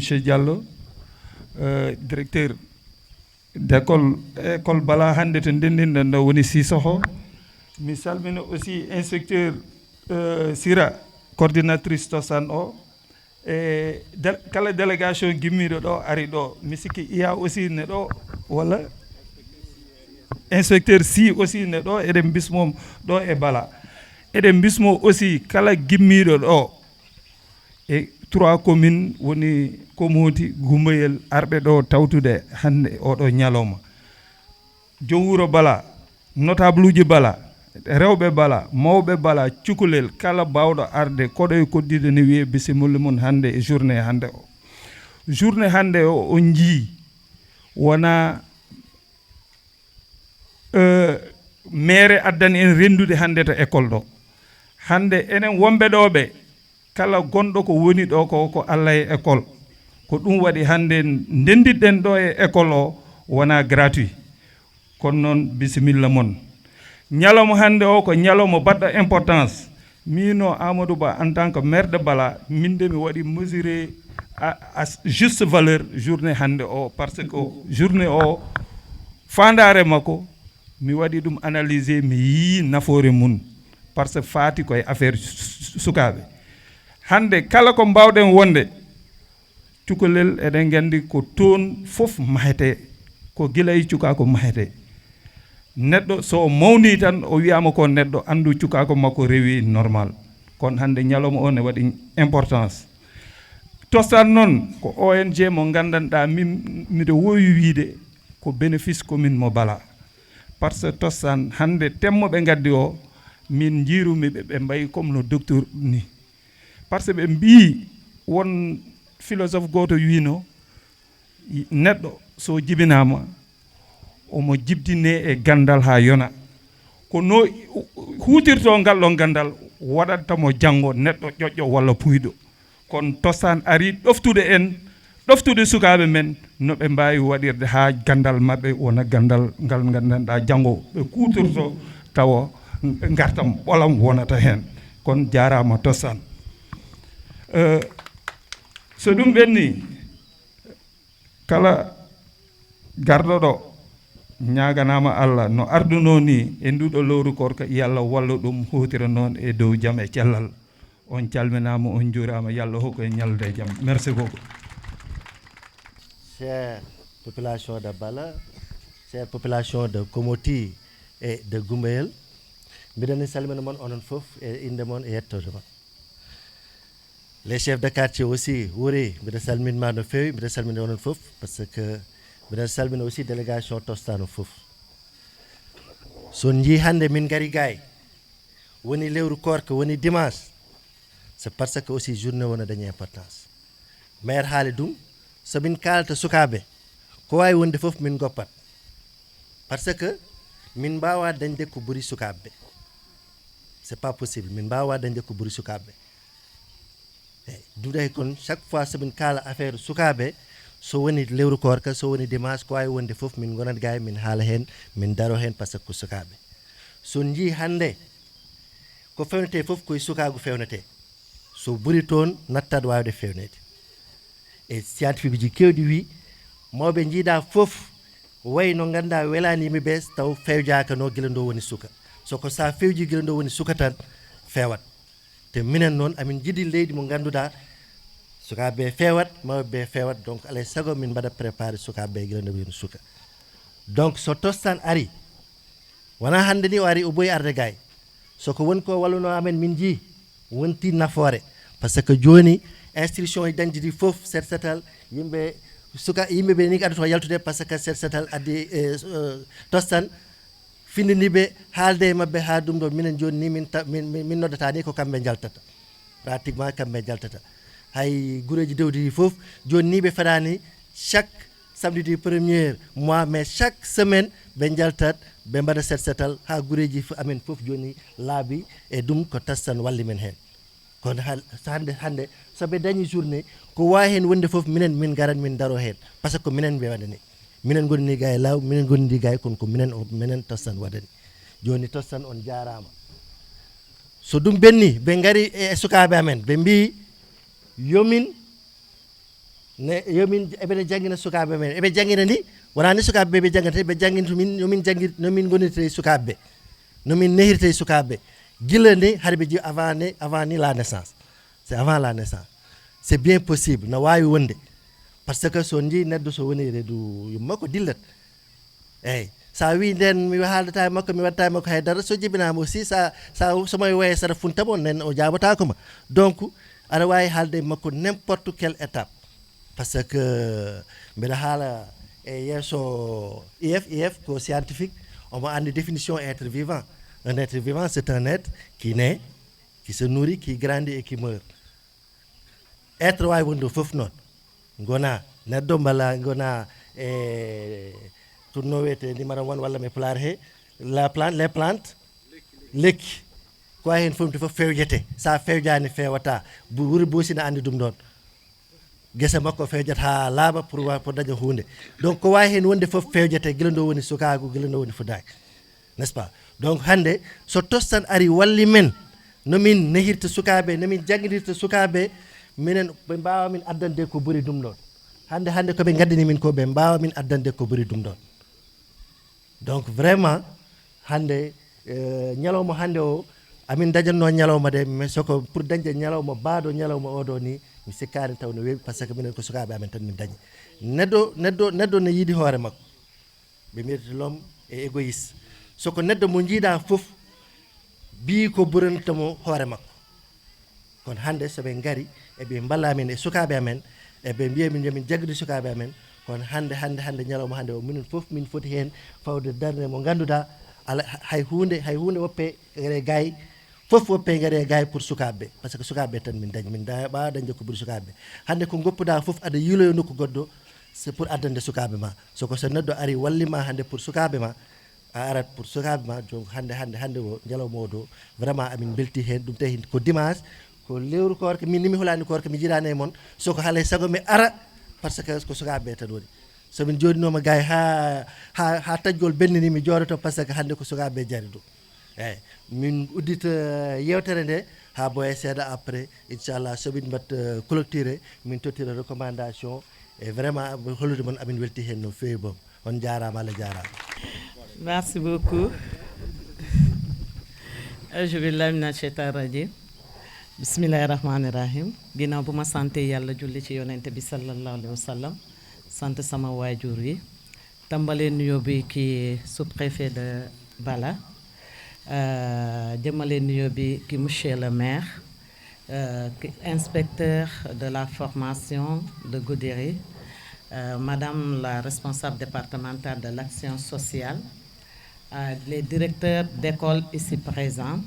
monsieur Diallo, directeur école Bala hande to ndendin no woni Sissoko. Mi salmina aussi inspecteur Sira coordinatrice Tostan o e kala délégation gimmiɗo ɗo ari ɗo mi sikki iya aussi ne ɗo walla inspecteur si aussi ne ɗo eɗen bismom ɗo e Bala eɗen bismo aussi kala gimmiɗo ɗo e 3 communes woni Komoti Gumbayel arɓe ɗo tawtude hande oɗo ñalawma joom wuro Bala notable uji Bala rewɓe Bala mawɓe Bala cukalel kala bawɗo arde koɗo e koddide ne wiye bisimilla mum hande e journée hande o on jii wona maire addani en rendude hande to école ɗo hande enen wonɓe ɗo ɓe kala gonɗo ko woni ɗo ko Allah e école ko ɗum waɗi hande ndenditɗen ɗo e école o wona gratuit kono noon bisimilla mon ñalawma hande o ko ñalawma baɗɗo importance mino Amadou Ba en tant que maire de Bala min de mi waɗi mesuré à juste valeur journée hande o par ce que journée o fandare makko mi waɗi ɗum analyser mi yi nafoore mun par ce que faati koye affaire sukaɓe hande kala ko mbawɗen wonde cukalel eɗen gandi ko toon fof mahete ko gila e cukako mahete neɗɗo so mawni tan o wiyama ko neɗɗo andu cukako makko rewi normal kono hande ñalawma o ne waɗi importance Tostan noon ko ONG mo gandanɗa min miɗo wowi wiide ko bénéfice commune mo Bala par ce que Tostan hande temmoɓe gaddi o min jiirumiɓe ɓe mbayi comme no docteur ni par ce que ɓe mbi won philosophe goto wino neɗɗo so jibinama omo jibdine e gandal ha yona ko no huutirto ngal ɗon gandal waɗantamo janggo neɗɗo ƴoƴƴo walla puyɗo kono Tostan ari ɗoftude sukaɓe men no ɓe mbawi waɗirde ha gandal mabɓe wona gandal ngal gandanɗa janggo ɓe kutorto tawa gartam ɓolam wonata hen kono jarama Tostan so ɗum ɓenni kala garɗo ɗo ñaganama Allah no arduno ni e nduɗo lowru korka yallah walla ɗum hutira noon e dow jaam e cellal on calminama on juurama yallah hokku en ñalde jaam merci beaucoup. Chère population de Bala, chère population de Komoti et de Gumbayel, mbiɗen salmina mon onon fof e inde mon e yettode mon. Les chefs de quartier aussi wuri mbiɗa salminma no fewi mbiɗa salmina onon fof parce que mbiɗa salmina aussi délégation Tostan fof son jii hande min gari gay woni lewru korka woni dimanche c'est parce que aussi journée wona dañi importance maire haali ɗum somin kalata sukaɓe ko wawi wonde fof min goppat parce que min mbawa dañde ko ɓuuri sukaɓe c'est pas possible min mbawa dañde ko ɓuuri sukaɓe eyyi ɗum ɗay kon chaque fois somin kala affaire sukaɓe so woni lewru korka so woni dimanche ko wawi wonde fof min gonat gay min haala hen min daro hen par ce que ko sukaɓe son jii hande ko fewnete fof koye sukagu fewnete so ɓuuri toon nattat wawde fewnede e scientifique ji kewɗi wi mawɓe jiiɗa fof wayi no ganduɗa welani yimɓeɓe taw fewjaka no guila ndo woni suka soko sa fewji guila ndo woni suka tan fewat te minen noon amin jiiɗi leydi mo ganduɗa sukaɓe fewat mawɓe fewat donc alay saago min mbaɗa préparé sukaɓe guila ndo woni suka donc so Tostan ari wona hande ni o ari o ɓooyi arde gay soko woni ko walluno amen min jii wonti nafoore par ce que joni instruction dañji ɗi fof set setal yimɓeɓe ni aɗato yaltude par ce que set setal addi Tostan findiniɓe haalde e mabɓe ha ɗum ɗo minen joni ni min noddata ni ko kamɓe jaltata pratiquement kamɓe jaltata hay guureji dewdi ɗi fof joni ni ɓe faɗani chaque samedi du premier mois mais chaque semaine ɓe jaltat ɓe mbaɗa set setal ha guureji amen fof joni laabi e ɗum ko Tostan walli men hen kono hande soɓe dañi journée ko wawi hen wonde fof minen min garat min daro hen par ce que minen ɓe waɗani minen gonini ga e law minen gonidi ga e kono ko minen Tostan waɗani joni Tostan on jarama so ɗum ɓenni ɓe gari e sukaɓe amen ɓe mbi yomin ne yomin eɓene jangina sukaɓe men eɓe jangina ni wona ni sukaɓe ɓe ɓe jangata ɓe jangina nomin jangi nomin gonirte sukaɓe nomin nehirte sukaɓe gila ni haɗa ɓe ji avant ni la naissance c'est avant la naissance c'est bien possible no wawi wonde par ce que so jii neɗɗo so woni reedu yummakko dillat eyyi sa wi nden mi haaldata e makko mi watta e makko haydara so jibinama aussi somo waye saɗa funtamo nen o jabotakoma donc aɗa wawi haalde e makko n'importe quelle étape par ce que mbiɗa haala e yesso IF ko scientifique omo andi définition être vivant. Un être vivant, c'est un être qui naît, qui se nourrit, qui grandit et qui meurt. Être wawi wonde fof noon gona neɗɗo mballa gona e tourno wiyete numéro 1 walla mi pulaar he les plantes lekki ko wawi hen fomti fof fewjete sa fewjani fewata wuri boosina andi ɗum ɗon guesa makko fewjata ha laaɓa pour daña hunde donc ko wawi hen wonde fof fewjete guila ndo woni sukagu guila ndo woni fudaki n'est ce pas donc hande so tostan ari walli men nomin nehirta sukaɓe nomin jangguirta sukaɓe minen ɓe mbawa min addande ko ɓuuri ɗum ɗon hande koɓe gaddani min ko ɓe mbawa min addande ko ɓuuri ɗum ɗon donc vraiment hande ñalawma hande o amin dañanno ñalawma de mais soko pour dañde ñalawma baɗo ñalawma oɗo ni mi sikkani taw no weeɓi par ce que minen ko sukaɓe amen tan min dañi neɗɗo ne yiiɗi hoore makko ɓe mbiyata l'homme est égoïste soko neɗɗo mo jiiɗa fof bii ko ɓurantamo hoore makko kono hande soɓe gari eɓe ballamin e sukaɓe amen eɓe mbiya min yomin jaggude sukaɓe amen kono hande ñalawma hande o minen fof min foti hen fawde darde mo ganduɗa ala hay hunde woppe gare gayi fof woppe gare gayi pour sukaɓeɓe par ce que sukaɓeɓe tan min dañi min ɓawa dañde ko ɓuuri sukaɓeɓe hande ko goppuɗa fof aɗa yiiloyo nokku goɗɗo c'est pour addande sukaɓe ma soko so neɗɗo ari wallima hande pour sukaɓe ma a arat pour sukaɓe ma donc hande o ñalawma o do vraiment amin belti hen ɗum tahi ko dimanche ko lewru korka min nimi holani korka mi jiɗani e moon soko haalay saago mi ara par ce que ko sukaɓeɓe tan woni somin joɗinoma gay ha tajgol bennini mi jooɗoto par ce que hande ko sukaɓeɓe jari ɗum eyyi min uddita yewtere nde ha boya seeɗa après inchallah somin mbat clôturé min tottira recommandation et vraiment hollude moon amin welti hen no fewi boom on jarama Allah jarama. Merci beaucoup. Auzubillahi mina shaytani rajim. Bismillahirrahmanirrahim. Ginnaaw bu ma sante yàlla julli ci yonente bi sallallahu alayhi wa sallam sant sama waajur yi tàmbalee nuyoo bi ki sous-préfet de Bala jëmale nuyoo bi ki monsieur le maire ki inspecteur de la formation de Goudiri madame la responsable départementale de l'action sociale les directeurs d'école ici présents,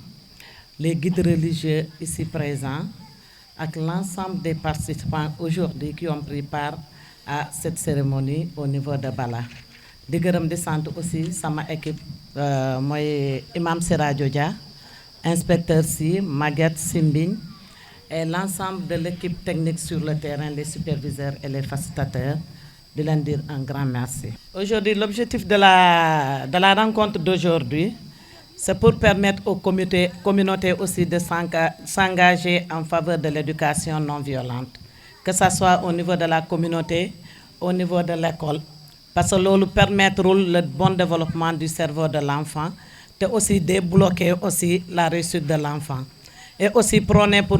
les guides religieux ici présents, avec l'ensemble des participants aujourd'hui qui ont pris part à cette cérémonie au niveau de Bala. Di gërëm di sant aussi sama équipe mooy Imam Siradio Dia, inspecteur si Maguette Simbing et l'ensemble de l'équipe technique sur le terrain, les superviseurs et les facilitateurs. De leur dire un grand merci. Aujourd'hui, l'objectif de la rencontre d'aujourd'hui, c'est pour permettre aux communautés aussi de s'engager en faveur de l'éducation non violente, que ce soit au niveau de la communauté, au niveau de l'école, parce que cela permettra le bon développement du cerveau de l'enfant, et aussi débloquer aussi la réussite de l'enfant, et aussi prôner pour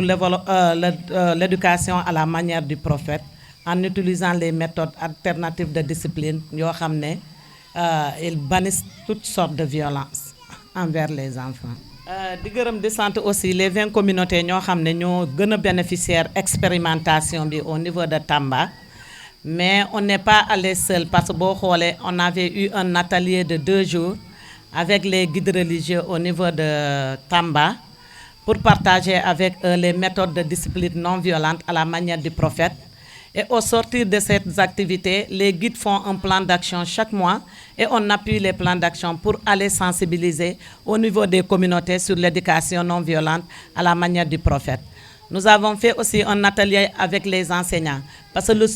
l'éducation à la manière du prophète, en utilisant les méthodes alternatives de discipline, ils bannissent toutes sortes de violences envers les enfants. Di gërëm di sant aussi les 20 communautés ñoo xam ne ñoo gën a bénéficiaire expérimentation bi au niveau de Tamba, mais on n'est pas allé seul parce que boo xoolee on avait eu un atelier de 2 jours avec les guides religieux au niveau de Tamba pour partager avec eux les méthodes de discipline non violente à la manière du prophète. Et au sortir de ces activités, les guides font un plan d'action chaque mois et on appuie les plans d'action pour aller sensibiliser au niveau des communautés sur l'éducation non violente à la manière du prophète. Nous avons fait aussi un atelier avec les enseignants parce que le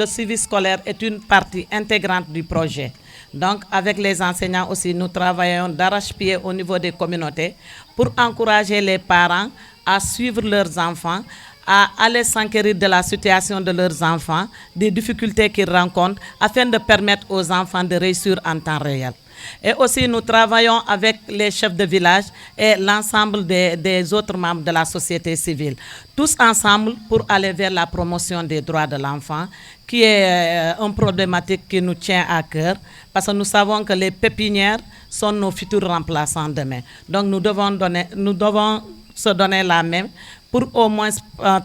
suivi scolaire est une partie intégrante du projet. Donc avec les enseignants aussi, nous travaillons d'arrache-pied au niveau des communautés pour encourager les parents à suivre leurs enfants, à aller s'enquérir de la situation de leurs enfants, des difficultés qu'ils rencontrent, afin de permettre aux enfants de réussir en temps réel. Et aussi, nous travaillons avec les chefs de village et l'ensemble des autres membres de la société civile, tous ensemble pour aller vers la promotion des droits de l'enfant, qui est une problématique qui nous tient à cœur, parce que nous savons que les pépinières sont nos futurs remplaçants demain. Donc nous devons se donner la main pour au moins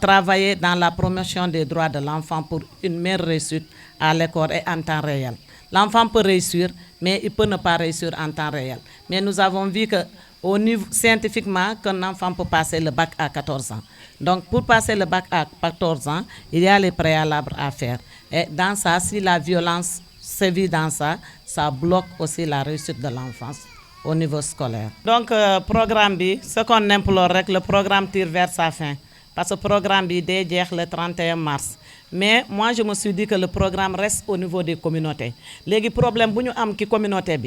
travailler dans la promotion des droits de l'enfant pour une meilleure réussite à l'école et en temps réel. L'enfant peut réussir, mais il peut ne pas réussir en temps réel. Mais nous avons vu que, au niveau, scientifiquement, qu'un enfant peut passer le bac à 14 ans. Donc, pour passer le bac à 14 ans, il y a les préalables à faire. Et dans ça, si la violence sévit dans ça, ça bloque aussi la réussite de l'enfance au niveau scolaire. Donc, programme B, ce qu'on implore, le programme tire vers sa fin. Parce que le programme B est le 31 mars. Mais moi, je me suis dit que le programme reste au niveau des communautés. Les problèmes que nous avons dans la communauté,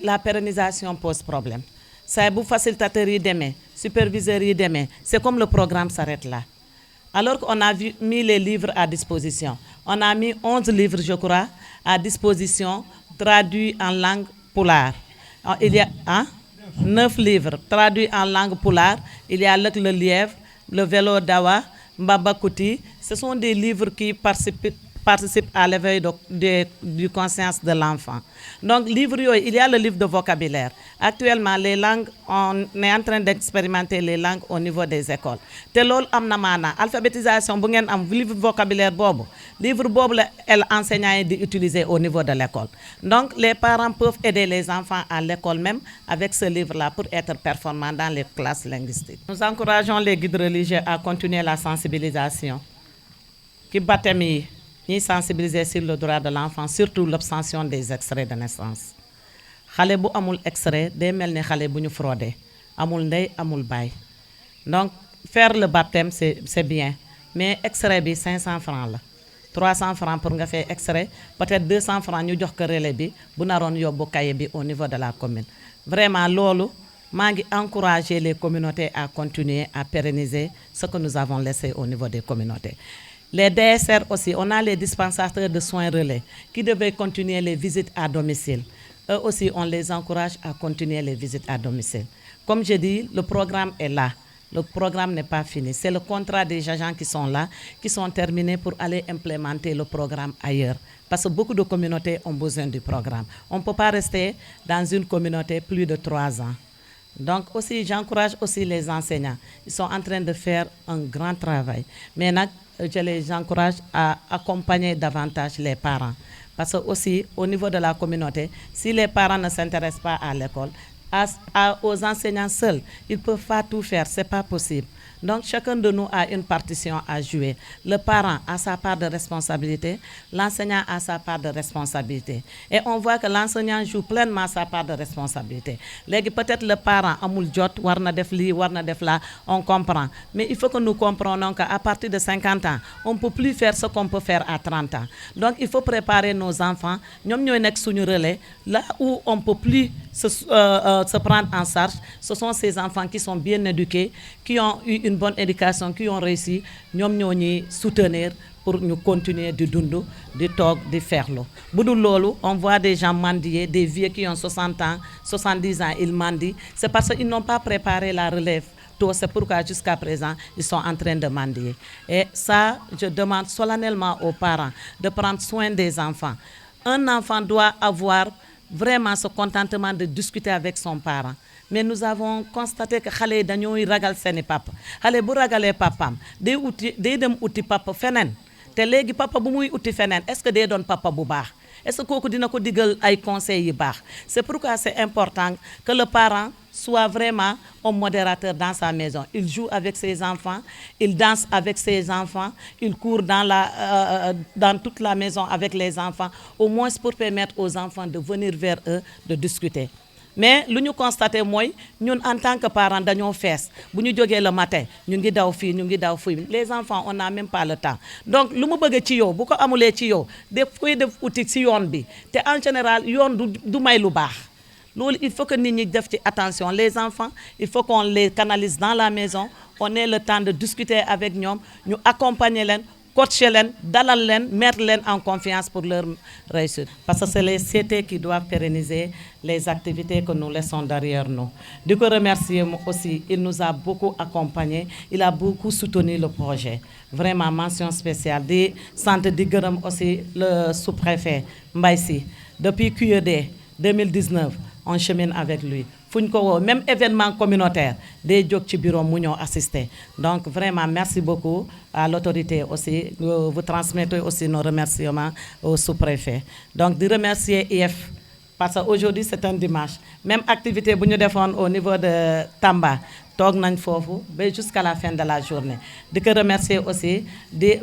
la pérennisation pose problème. C'est pour facilitateurs yi demain, superviseurs yi demain. C'est comme le programme s'arrête là. Alors qu'on a mis les livres à disposition. On a mis 11 livres, je crois, à disposition, traduits en langue pulaar. Il y a 9 livres traduits en langue pulaar. Il y a le lièvre, le vélo dawa, Mbabakouti. Ce sont des livres qui participent à l'éveil de conscience de l'enfant. Donc, il y a le livre de vocabulaire. Actuellement, les langues, on est en train d'expérimenter les langues au niveau des écoles. Te lool amna mana alphabétisation bu ngeen am livre vocabulaire bobu. Livre bobu les enseignants d'utiliser au niveau de l'école. Donc, les parents peuvent aider les enfants à l'école même avec ce livre-là pour être performants dans les classes linguistiques. Nous encourageons les guides religieux à continuer la sensibilisation. Qui baptême ni sensibiliser sur le droit de l'enfant, surtout l'obtention des extraits de naissance. Xalé bu amul extrait day melni xalé bu ñu fraudé, amul ndey amul bay. Donc faire le baptême c'est bien, mais extrait bi 500 francs la. 300 francs pour nga faire extrait, peut-être 200 francs ñu jox ko relais bi bu naroon yobbu cahier bi au niveau de la commune. Vraiment lolu mangi encourager les communautés à continuer à pérenniser ce que nous avons laissé au niveau des communautés. Les DSR aussi, on a les dispensateurs de soins relais qui devaient continuer les visites à domicile. Eux aussi, on les encourage à continuer les visites à domicile. Comme je dis, le programme est là. Le programme n'est pas fini. C'est le contrat des agents qui sont là, qui sont terminés pour aller implémenter le programme ailleurs. Parce que beaucoup de communautés ont besoin du programme. On ne peut pas rester dans une communauté plus de 3 ans. Donc aussi, j'encourage aussi les enseignants. Ils sont en train de faire un grand travail. Mais je les encourage à accompagner davantage les parents. Parce que aussi, au niveau de la communauté, si les parents ne s'intéressent pas à l'école, aux enseignants seuls, ils ne peuvent pas tout faire, ce n'est pas possible. Donc chacun de nous a une partition à jouer. Le parent a sa part de responsabilité, l'enseignant a sa part de responsabilité. Et on voit que l'enseignant joue pleinement sa part de responsabilité. Peut-être le parent amul jot, warna def li, warna def la, on comprend. Mais il faut que nous comprenions qu'à partir de 50 ans, on ne peut plus faire ce qu'on peut faire à 30 ans. Donc il faut préparer nos enfants. Nous sommes relais. Là où on ne peut plus se prendre en charge, ce sont ces enfants qui sont bien éduqués, qui ont eu une bonne éducation, qui ont réussi, nous nous soutenir pour nous continuer de dundu, de tog, de faire l'eau. On voit des gens mendier, des vieux qui ont 60 ans, 70 ans, ils mendient. C'est parce qu'ils n'ont pas préparé la relève. C'est pourquoi jusqu'à présent, ils sont en train de mendier. Et ça, je demande solennellement aux parents de prendre soin des enfants. Un enfant doit avoir vraiment ce contentement de discuter avec son parent. Mais nous avons constaté que xalé dañoy ragal seni papa. Xalé bu ragalé papam, day dem outi papa fenen. Té légui papa bu muy outi fenen, est-ce que day don papa bu baax? Est-ce que koku dina ko digal ay conseils yi baax? C'est pourquoi c'est important que le parent soit vraiment un modérateur dans sa maison. Il joue avec ses enfants, il danse avec ses enfants, il court dans toute la maison avec les enfants, au moins pour permettre aux enfants de venir vers eux, de discuter. Mais ce que nous constatons, nous en tant que parents, nous faisons. Si nous sommes le matin, nous sommes les enfants, on n'a même pas le temps. Donc, ce que nous voulons, si nous avons des outils, en général, nous ne Il faut que nous fassions attention. Les enfants, il faut qu'on les canalise dans la maison. On ait le temps de discuter avec eux, nous accompagner les, coacher les, dalal les, mettre les en confiance pour leur réussite. Parce que c'est les CT qui doivent pérenniser les activités que nous laissons derrière nous. Je veux remercier aussi, il nous a beaucoup accompagnés, il a beaucoup soutenu le projet. Vraiment, mention spéciale. Des centres de Guéram aussi, le sous-préfet Mbaïsi. Depuis QED 2019, on chemine avec lui. Même événement communautaire, des gens qui bureau m'ont assisté. Donc vraiment, merci beaucoup à l'autorité aussi. Vous transmettez aussi nos remerciements au sous-préfet. Donc de remercier IF, parce qu'aujourd'hui c'est un dimanche. Même activité que nous défendons au niveau de Tamba, jusqu'à la fin de la journée. De remercier aussi,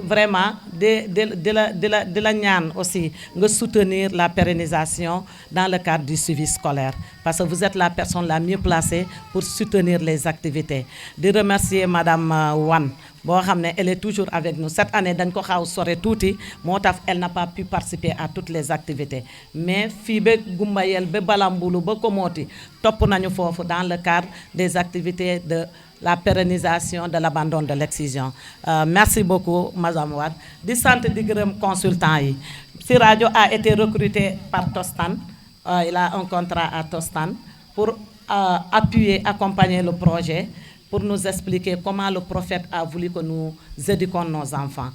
vraiment, de la ñaan aussi, de soutenir la pérennisation dans le cadre du suivi scolaire. Parce que vous êtes la personne la mieux placée pour soutenir les activités. De remercier Madame Wan. Elle est toujours avec nous. Cette année, elle n'a pas pu participer à toutes les activités. Mais Fibe Gumbayel, Bebalamboulou, Bekomoti, top dans le cadre des activités de la pérennisation de l'abandon de l'excision. Merci beaucoup, Madame Wad. Du centre de consultant, si Radio a été recruté par Tostan, il a un contrat à Tostan pour appuyer, accompagner le projet, pour nous expliquer comment le prophète a voulu que nous éduquions nos enfants.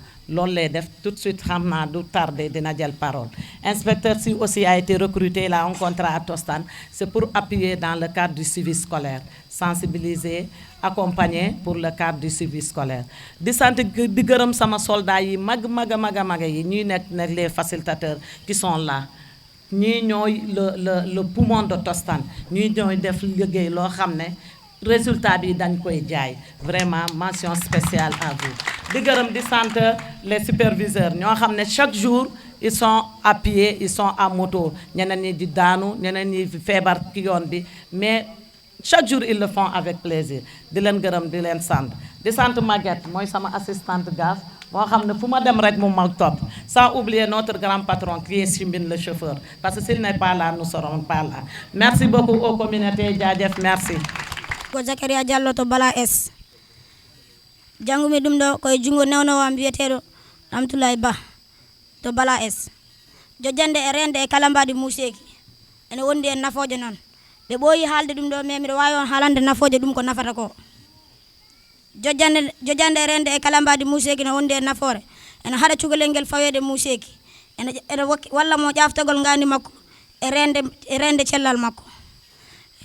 Tout de suite, de tarder de la parole. Inspecteur si aussi a été recruté, il a un contrat à Tostan, c'est pour appuyer dans le cadre du suivi scolaire, sensibiliser, accompagner pour le cadre du suivi scolaire. Di santé di gërëm sama soldats yi maga yi ñuy nekk les facilitateurs qui sont là. Ñi ñoy le poumon de Tostan. Ñi ñoy def liggéey lo xamné résultat bi dañ koy jaay. Vraiment mention spéciale à vous. Di gërëm di sant les superviseurs ñoo xamné chaque jour ils sont à pied, ils sont à moto. Ñeneen ñi di daanu, ñeneen ñi feebar ci yoon bi, mais chaque jour ils le font avec plaisir. Di leen gërëm di leen sant. Di sant Maguette mooy sama assistante gaffe moo xam ne fu ma dem rek mu mag topp. Sans oublier notre grand patron qui est Simbine le chauffeur. Parce que s'il n'est pas là, nous ne serons pas là. Merci beaucoup aux communautés. Jaajëf, merci. Ko Zakaria Diallo to Bala S. Jangumi ɗum ɗo koye jungo newnowam biyeteɗo Ramtoulaye Ba to Bala S. Jojjande e rende e kala mbaɗi museki ene wondi en nafoje noon ɓe ɓooyi haalde ɗum ɗo mais miɗo wawi on haalande nafoje ɗum ko nafata ko. Jojjande e rende e kala mbaɗi museki ne wondi en nafoore ene haɗa cukalel ngel fawede museki ene walla mo ƴaftagol ngandi makko e rende cellal makko.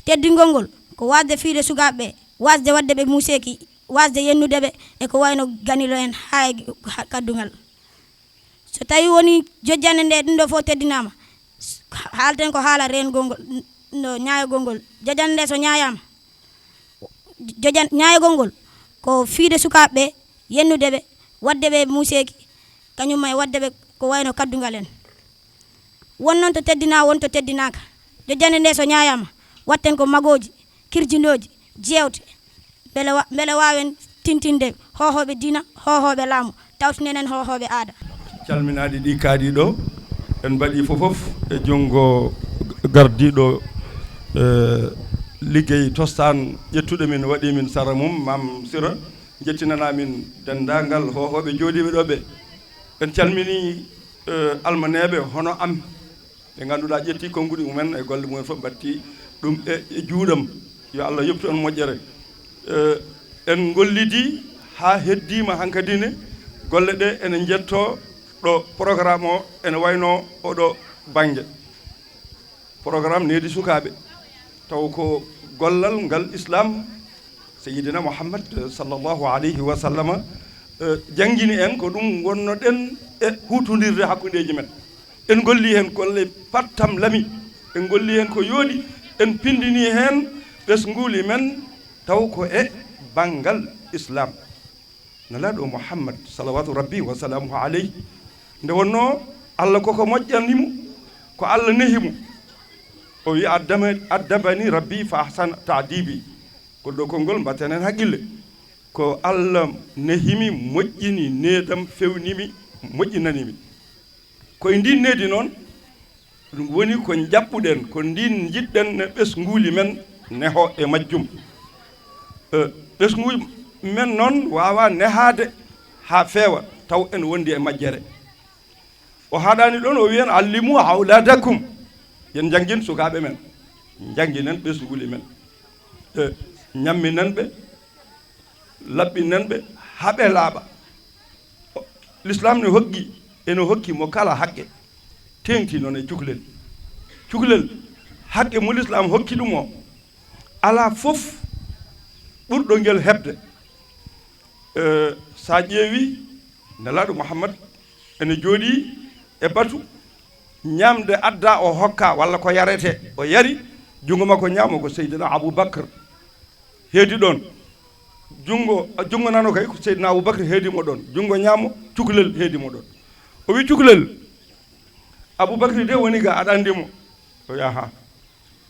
Teddingol ngol ko wasde fiide sukaɓeɓe wasde wadde ɓe museki wasde yennude ɓe e ko wayno ganilo en ha kaddugal. So tawi woni jojjande nde ɗum ɗo fof teddinama haalten ko haala rengol ngol no ñaayogol ngol. Jojjande nde so ñaayama ñaayogol ngol ko fiide sukaɓeɓe yennude ɓe wadde ɓe museki kañum e wadde ɓe ko wayno kaddugal en. Won noon to teddina won to teddinaka. Jojjande nde so ñaayama watten ko magoji kirjindoji jewte beele wawen tintinde hohoɓe dina hohoɓe laamu tawtinenen hohoɓe aada. Calminaɗi ɗi kaadi ɗo en mbaɗi fofof e junggo gardiɗo liggey Tostan ƴettuɗo min waɗi min sara mum Mam Sira jettinana min dendagal hohoɓe jooɗiɓe ɗo ɓe en calmini almaneɓe hono am ɓe ganduɗa ƴetti konngudi mumen e golle mumen fof batti ɗum e juuɗam yo Allah yoptu on moƴƴere en gollidi ha heddima hankadine golle ɗe ene jetto ɗo programme o ene wayno oɗo banggue programme needi sukaɓe taw ko gollal ngal islam Sayyidina Muhammad sallallahu alayhi wa sallama jangini en ko ɗum wonnoɗen e hutodirde hakkudeji men en golli hen golle pattam lami en golli hen ko yooɗi en pindini hen ɓesnguli men taw ko e bangal islam nalaɗo Muhammad salawatu rabbi wa salamuhu alayhi nde wonno Allah koko moƴƴanimo ko Allah nehimo o wi addabani rabbi fa ahsana ta'dibi ko ɗo konngol mbatten hen haqqille ko Allah nehimi moƴƴini nedam fewnimi moƴƴinanimi koye ndi nedi noon ɗum woni ko jaɓɓuɗen ko ndin jiɗɗen ne ɓesguuli men neho e majjum ɓesguuli men noon wawa nehade ha feewa taw en wondi e majjere o haɗani ɗon o wiyen allimu awladakum yen janggin sukaɓe men jangginen ɓesguuli men ñamminen ɓe laɓɓinen ɓe haɓe laaɓa l'islam ne hokki ene hokki mo kala haqqe tengti noon e cukalel haqqe mo l'islam hokki ɗum o ala fof ɓurɗo ngel heɓde sa ƴeewi nelaɗo mouhammad ene jooɗi e batu ñamde adda o hokka walla ko yarete o yari jungo makko ñaamo ko seydina aboubacre heedi ɗon jungo nano kay ko seydina aboubacre heedimo ɗon jungo ñaamo cukalel heedimo ɗon o wi cukalel aboubacre de woni ga aɗa andimo o yaha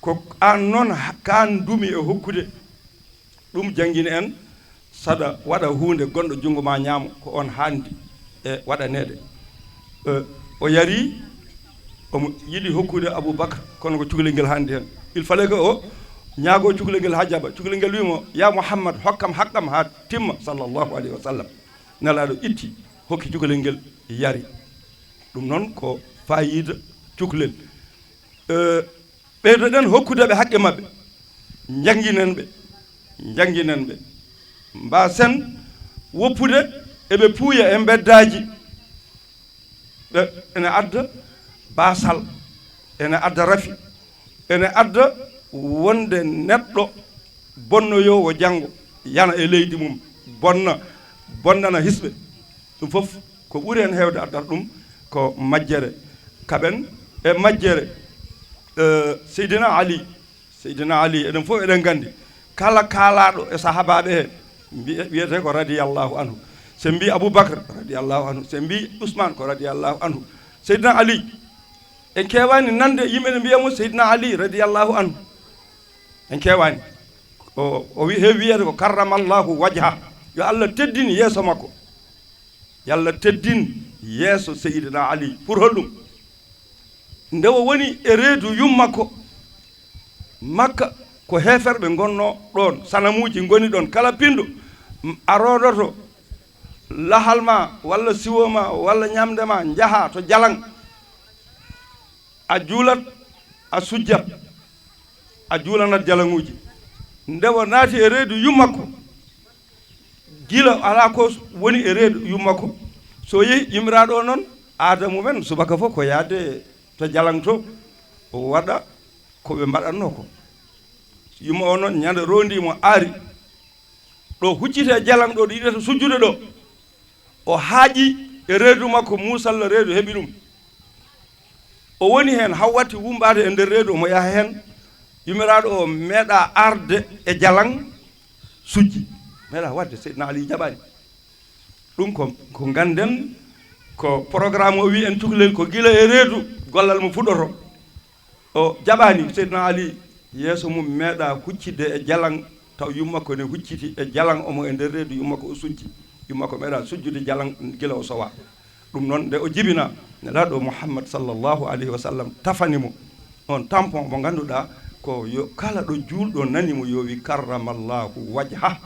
ko an noon kan dumi e hokkude ɗum jangguini en saɗa waɗa hunde gonɗo jungo ma ñaamo ko on handi e waɗanede o yari omo yiɗi hokkude aboubacre kono ko cukalel ngel handi hen il fallait que o ñaago cukalel ngel ha jaɓa cukalel ngel wimo ya mouhammad hokkam haqqam ha timma sallllahu alayhi wa sallam nelaɗo itti hokki cukalel ngel yari ɗum noon ko fayida cukalel ɓeydoɗen hokkudeɓe haqqe mabɓe jangginen ɓe mbasen woppude eɓe puuya e beddaji ene adda basal ene adda rafi ene adda wonde neɗɗo bonnoyowo janggo yana e leydi mum bonnana hisɓe ɗum foof ko ɓuuri hen hewde addata ɗum ko majjere kaɓen e majjere seydina ali eɗen fof eɗen gandi kala kaalaɗo e sahabaɓe he wiyete ko radiyallahu anhu se mbi aboubacre radiyallahu anhu se mbi ousmane ko radiyallahu anhu seydina ali en kewani nande yimɓe ne mbiyamo seydina ali radiyallahu anhu en kewani o heewi wiyete ko karramallahu wajha yo allah teddin yeeso makko yo allah teddin yeeso seydina ali pour holɗum nde o woni e reedu yummakko makka ko heferɓe gonno ɗon sanamuji goni ɗon kala pinɗo a rodoto lahal ma walla siwo ma walla ñamde ma jaaha to jalang a juulat a sujjat a juulanat jalanguji ndewo naati e reedu yummakko gila ala ko woni e reedu yummakko so yehi yimiraɗo noon aada mumen subaka fof ko yaade to jalang to o waɗa koɓe mbaɗatno ko yumma o noon ñande rondimo aari ɗo huccite jalang ɗo ɗo yiɗata sujjude ɗo o haaƴi e reedu makko musalla reedu heeɓi ɗum o woni hen haw watti wumbade e nder reedu omo yaha hen yumiraɗo o meeɗa arde e jalang sujji meeɗa wadde seydina ali jaɓani ɗum ko ganden ko programme o wi en cukalel ko gila e reedu gollal mo fuɗoto o jaɓani seydina ali yeeso mum meeɗa huccidde e jalang taw yummakko ne hucciti e jalang omo e nder reedu yummakko o sujji yummakko meeɗa sujjude jalang gila o sowa ɗum noon nde o jibina nelaɗo mouhammad sallllahu alayhi wa sallam tafanimo on tampon mo ganduɗa ko yo kala ɗo juulɗo nanimo yo wi karramallahu wajha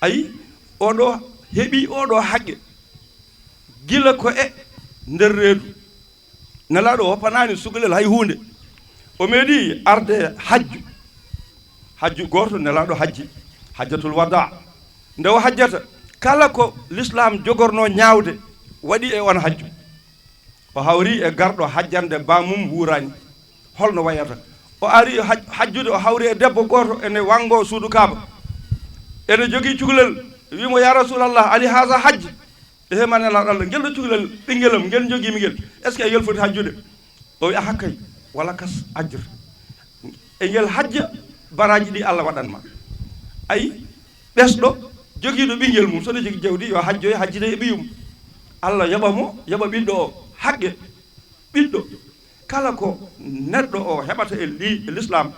ayi oɗo heeɓi oɗo haqqe gila ko e nder reedu nelaɗo hoppanani sukalel hay hunde o meeɗi arde hajju goto nelaɗo hajjatul wada nde o hajjata kala ko l'islam jogorno ñaawde waɗi e on hajju o hawri e garɗo hajjande bamum wurani holno wayata o ari hajjude o hawri e debbo goto ene wango suudu kaaba ene jogui cukalel wimo ya rasulallah ali haasa hajji e hemanelaɗo allah ngel ɗo cukalel ɓinguelam ngel jogimi ngel est ce que ngel foti hajjude o wi hakkay wala kas ajr e ngel hajja baraji ɗi allah waɗanma ayi ɓesɗo jogiiɗo ɓinguel mum sono jogui jawdi yo hajjoy hajjide e ɓiyum allah yoɓa ɓiɗɗo o haqqe ɓiɗɗo kala ko neɗɗo o heɓata e l'islam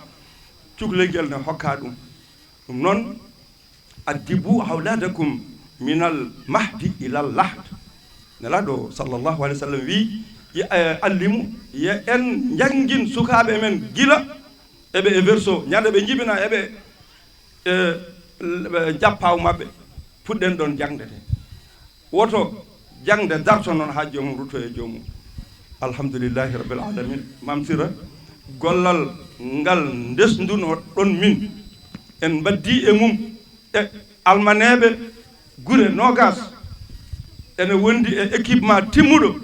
cukalel ngel ne hokka ɗum noon addibu awladakum minal mahdi ilal lahd nelaɗo sallllahu alih w sallam wi allimu ye en jangin sukaɓe men gila eɓe e verso ñande ɓe jibina eɓe jappaw mabɓe puɗɗen ɗon jangdete woto jangde darto noon ha jomum rutto e jomum alhamdulillahi rabbil alamin Mam Sira gollal ngal ndesduno ɗon min en baddi e mum e almaneɓe gure nogas ene wondi e équipement timmuɗo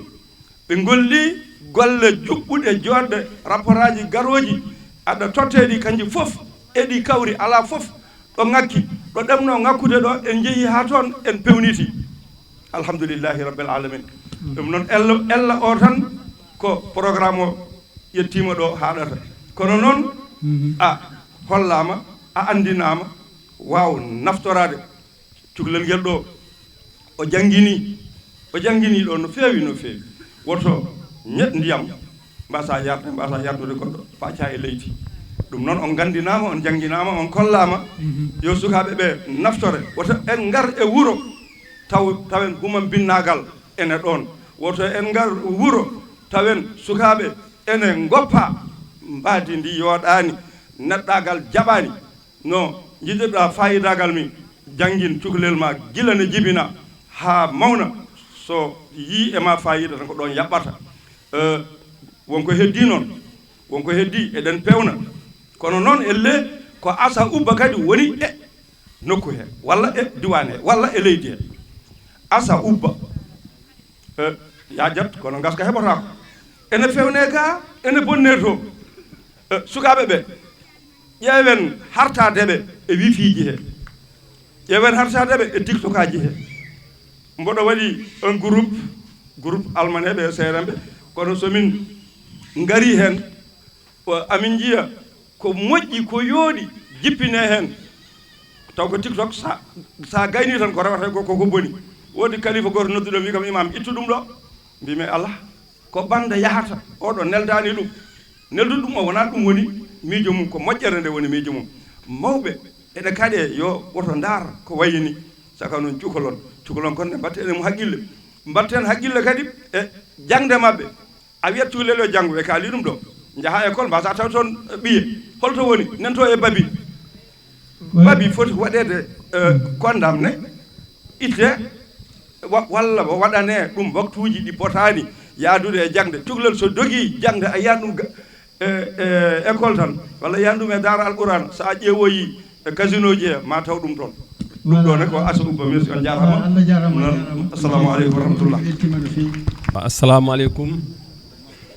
ɓe golli golle juɓɓuɗe jodde rapport aji garoji aɗa totteɗi kanji fof eɗi kawri ala fof ɗo ngakki ɗo ɗemno ngakkude ɗo en jeehi ha toon en pewniti alhamdulillahi rabbil alamin ɗum noon ella o tan ko programme o yettima ɗo haɗata kono noon a hollama a andinama waw naftorade cukalel ngel ɗo o jangini ɗo no feewi woto ñet ndiyam mbasa yardude goɗɗo pacca e leydi ɗum noon on gandinama on janginama on kollama yo sukaɓe ɓe naftore woto en ngar e wuuro tawen humam binnagal ene ɗon woto en ngar wuuro tawen sukaɓe ene goppa mbadi ndi yoɗani neɗɗagal jaɓani no jiɗirɗa fayidagal min jangin cukalel ma gila ne jibina ha mawna so yi e ma fayida tan ko ɗon yaɓɓata wonko heddi noon wonko heddi eɗen pewna kono noon elle ko asa ubba kadi woni e nokku he walla e diwan he walla e leydi he asa ubba yajat kono gaska heɓotako ene fewne ga ene bonne to sukaɓe ɓe ƴeewen hartadeɓe e wifiji he ƴeewen hartadeɓe e tiktok aji he mboɗo waɗi un groupe almaneɓe e seeremɓe kono somin ngari hen amin jiya ko moƴƴi ko yooɗi jippine hen taw ko tiktok sa gayni tan ko rewata koko boni wodi kalifa goto nodduɗo wi kam imam ittu ɗum ɗo mbimi ala ko banda yahata oɗo neldani ɗum neldude ɗum o wona ɗum woni miijo mum ko moƴƴere nde woni miijo mum mawɓe ene kaaɗe yo woto ndaar ko wayini saka noon cukalon kon ne mbatten mo haqqille mbatten haqqille kadi e jangde mabɓe a wiyat cukalel yo janggo e kaali ɗum ɗo jaaha école mbasa taw toon ɓiye holto woni nanto e babi foti waɗede condamné itte walla waɗane ɗum waktuji ɗi potani yaadude e jangde cukalel so dogui jangde a yiyan ɗum école tan walla yiyan ɗum e daara alquran sa ƴeewoyi e casino ji e ma taw ɗum toon ɗum ɗo ne ko asa ubba merci on jarama assalamu aleykum wa rahmatullah assalamu aleykum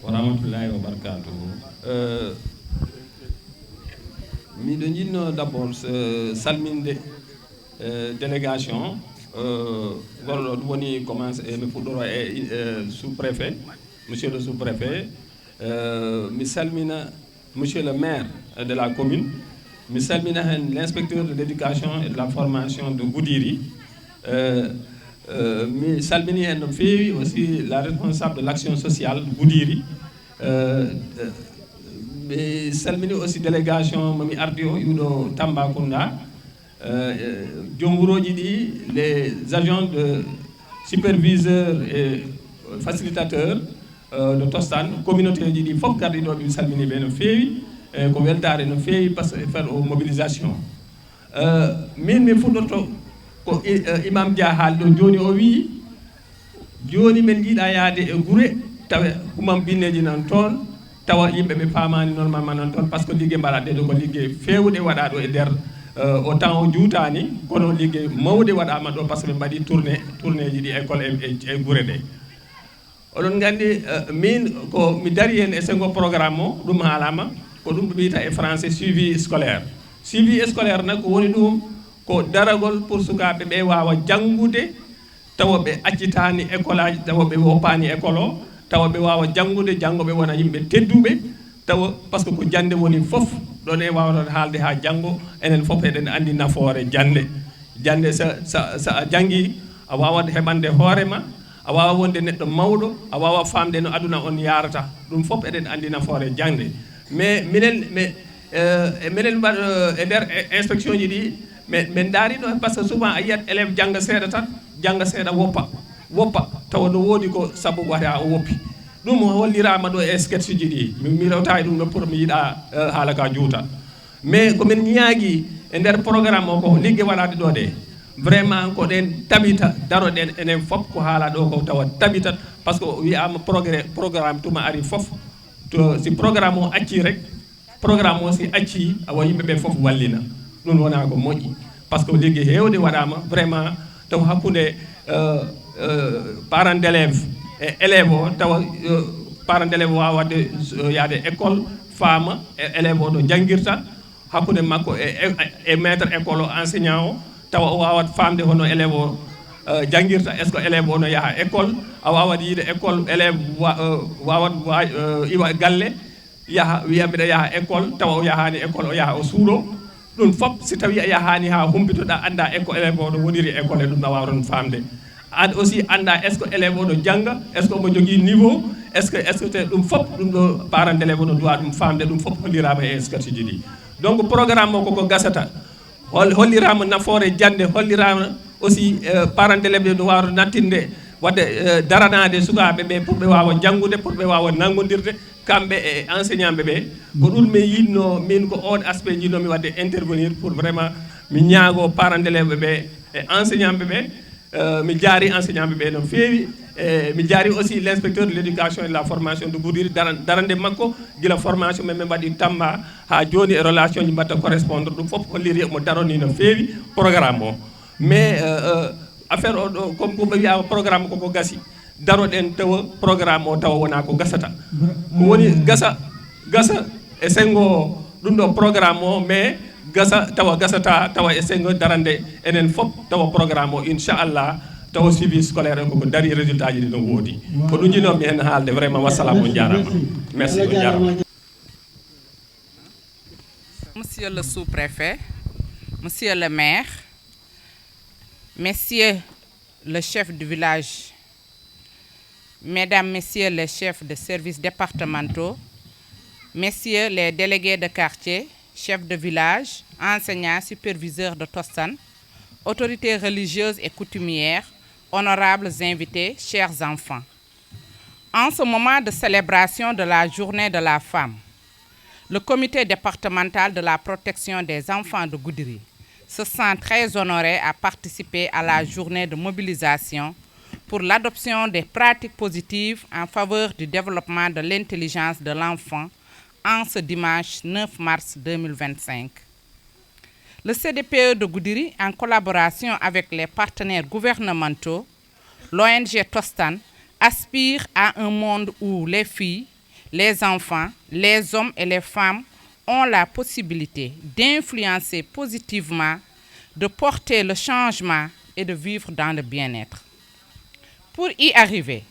wa rahmatullahi wa barakatuhu miɗo jinno d' abord salminde délégation gonɗo ɗum woni commence mi fuɗɗoro e sous préfet monsieur le sous préfet mi salmina monsieur le maire de la commune mi salmina hen l'inspecteur de l'éducation et de la formation de Goudiri mi salmini hen no feewi aussi la responsable de l'action sociale Goudiri mi salmini aussi délégation mami ardi o iwɗo Tambacounda joom wuroji ɗi les agents de superviseurs et facilitateurs de Tostan communauté ji ɗi fof garɗi ɗo mi salmini ɓe no feewi ko weltare no feewi par ce que faire o mobilisation min mi fuɗɗorto ko imam Dia haali ɗo joni o wi joni min jiiɗa yaade e guure tawa humam binneji nan toon tawa yimɓe ɓe famani normalement nan toon par ce que ligguey mbaɗaɗe ɗo ko ligguey fewɗe waɗaɗo e nder o temps o juutani kono ligguey mawɗe waɗama ɗo par ce que ɓe mbaɗi tourné ji ɗi école e guure ɗe oɗon gandi min ko mi dari hen e sengo programme o ɗum haalama ko ɗum ɓe wiyata e français suivi scolaire nag ko woni ɗum ko daragol pour sukaɓe ɓe wawa janggude tawa ɓe accitani école aji tawa ɓe woppani école o tawa ɓe wawa janggude janggoɓe wona yimɓe tedduɓe tawa par ce que ko jande woni foof ɗon e wawata haalde ha janggo enen foof eɗen andi nafoore jande sa janggui a wawat heɓande hoorema a wawa wonde neɗɗo mawɗo a wawa famde no aduna on yarata ɗum foof eɗen andi nafoore jangde mais minen mbaɗ e nder inspection ji ɗi min daari ɗo par ce que souvent a yiyat élève jangga seeɗa tan jangga seeɗa woppa tawa no woodi ko sabu wata o woppi ɗum hollirama ɗo e sketch ji ɗi mi rewta e ɗum ɗo pour mi yiiɗa haala ka juuta mais komin ñaagui e nder programme o ko ligge waɗade ɗo ɗe vraiment ko ɗen tabita daroɗen enen fof ko haala ɗo ko tawa tabitat par ce que wiyama programme tuma ari fof to si programme o acci rek programme o si acci awa yimɓeɓe fof wallina ɗum wona ko moƴƴi par ce que ligge hewde waɗama vraiment taw hakkude parent d'élève e élève o tawa parent d'élève wawa wadde yaade école faama e élève o ɗo jangguirta hakkude makko e maître école o enseignant o tawa o wawat famde hono élève o jangguirta est ce que élève o no yaaha école a wawat yiide école élève wawat iwa galle yaha wiya mbiɗa yaaha école tawa o yahani école o yaha o suuɗo ɗum fof si tawi a yahani ha humpitoɗa anda école élève o ɗo woniri école e ɗum no wawron famde an aussi anda est ce que élève o ɗo jangga est ce que omo jogui niveau est ce que te ɗum fof ɗum ɗo parent d'élève o no duwa ɗum famde ɗum fof hollirama e sketch ji ɗi donc programme o koko gasata hollirama nafoore jande hollirama aussi parent d'élève no wawro nattinde wadde daranade sukaɓe ɓe pour ɓe wawa janggude pour ɓe wawa naggodirde kamɓe e enseignant ɓe ko ɗum mi yinno min ko on aspect jinnomi wadde intervenir pour vraiment mi ñaago parent d'élève ɓe e enseignant ɓe mi jaari enseignant ɓe no feewi mi jaari aussi l' inspecteur de l' éducation et de la formation de Goudiri darande makko gila formation men min mbaɗi Tamba ha joni e relation ji mbatta correspondre ɗum fof holliri omo daroni no feewi programme o mais affaire o ɗo comme ko ɓe wiyama programme koko gasi daroɗen tawa programme o tawa wona ko gasata ko woni gasa e sengo ɗum ɗo programme o mais gasa tawa gasata tawa e sengo darande enen fof tawa programme o inchallah tawa suivi scolaire en koko dari résultat ji ɗi no woodi ko ɗum jinomi hen haalde vraiment wassalamu on jarama merci on jarama. Monsieur le sous-préfet, monsieur le maire, messieurs le chef du village, mesdames, messieurs les chefs de services départementaux, messieurs les délégués de quartier, chefs de village, enseignants, superviseurs de Tostan, autorités religieuses et coutumières, honorables invités, chers enfants. En ce moment de célébration de la journée de la femme, le comité départemental de la protection des enfants de Goudiri se sent très honoré à participer à la journée de mobilisation pour l'adoption des pratiques positives en faveur du développement de l'intelligence de l'enfant en ce dimanche 9 mars 2025. Le CDPE de Goudiri, en collaboration avec les partenaires gouvernementaux, l'ONG Tostan, aspire à un monde où les filles, les enfants, les hommes et les femmes ont la possibilité d'influencer positivement, de porter le changement et de vivre dans le bien-être. Pour y arriver,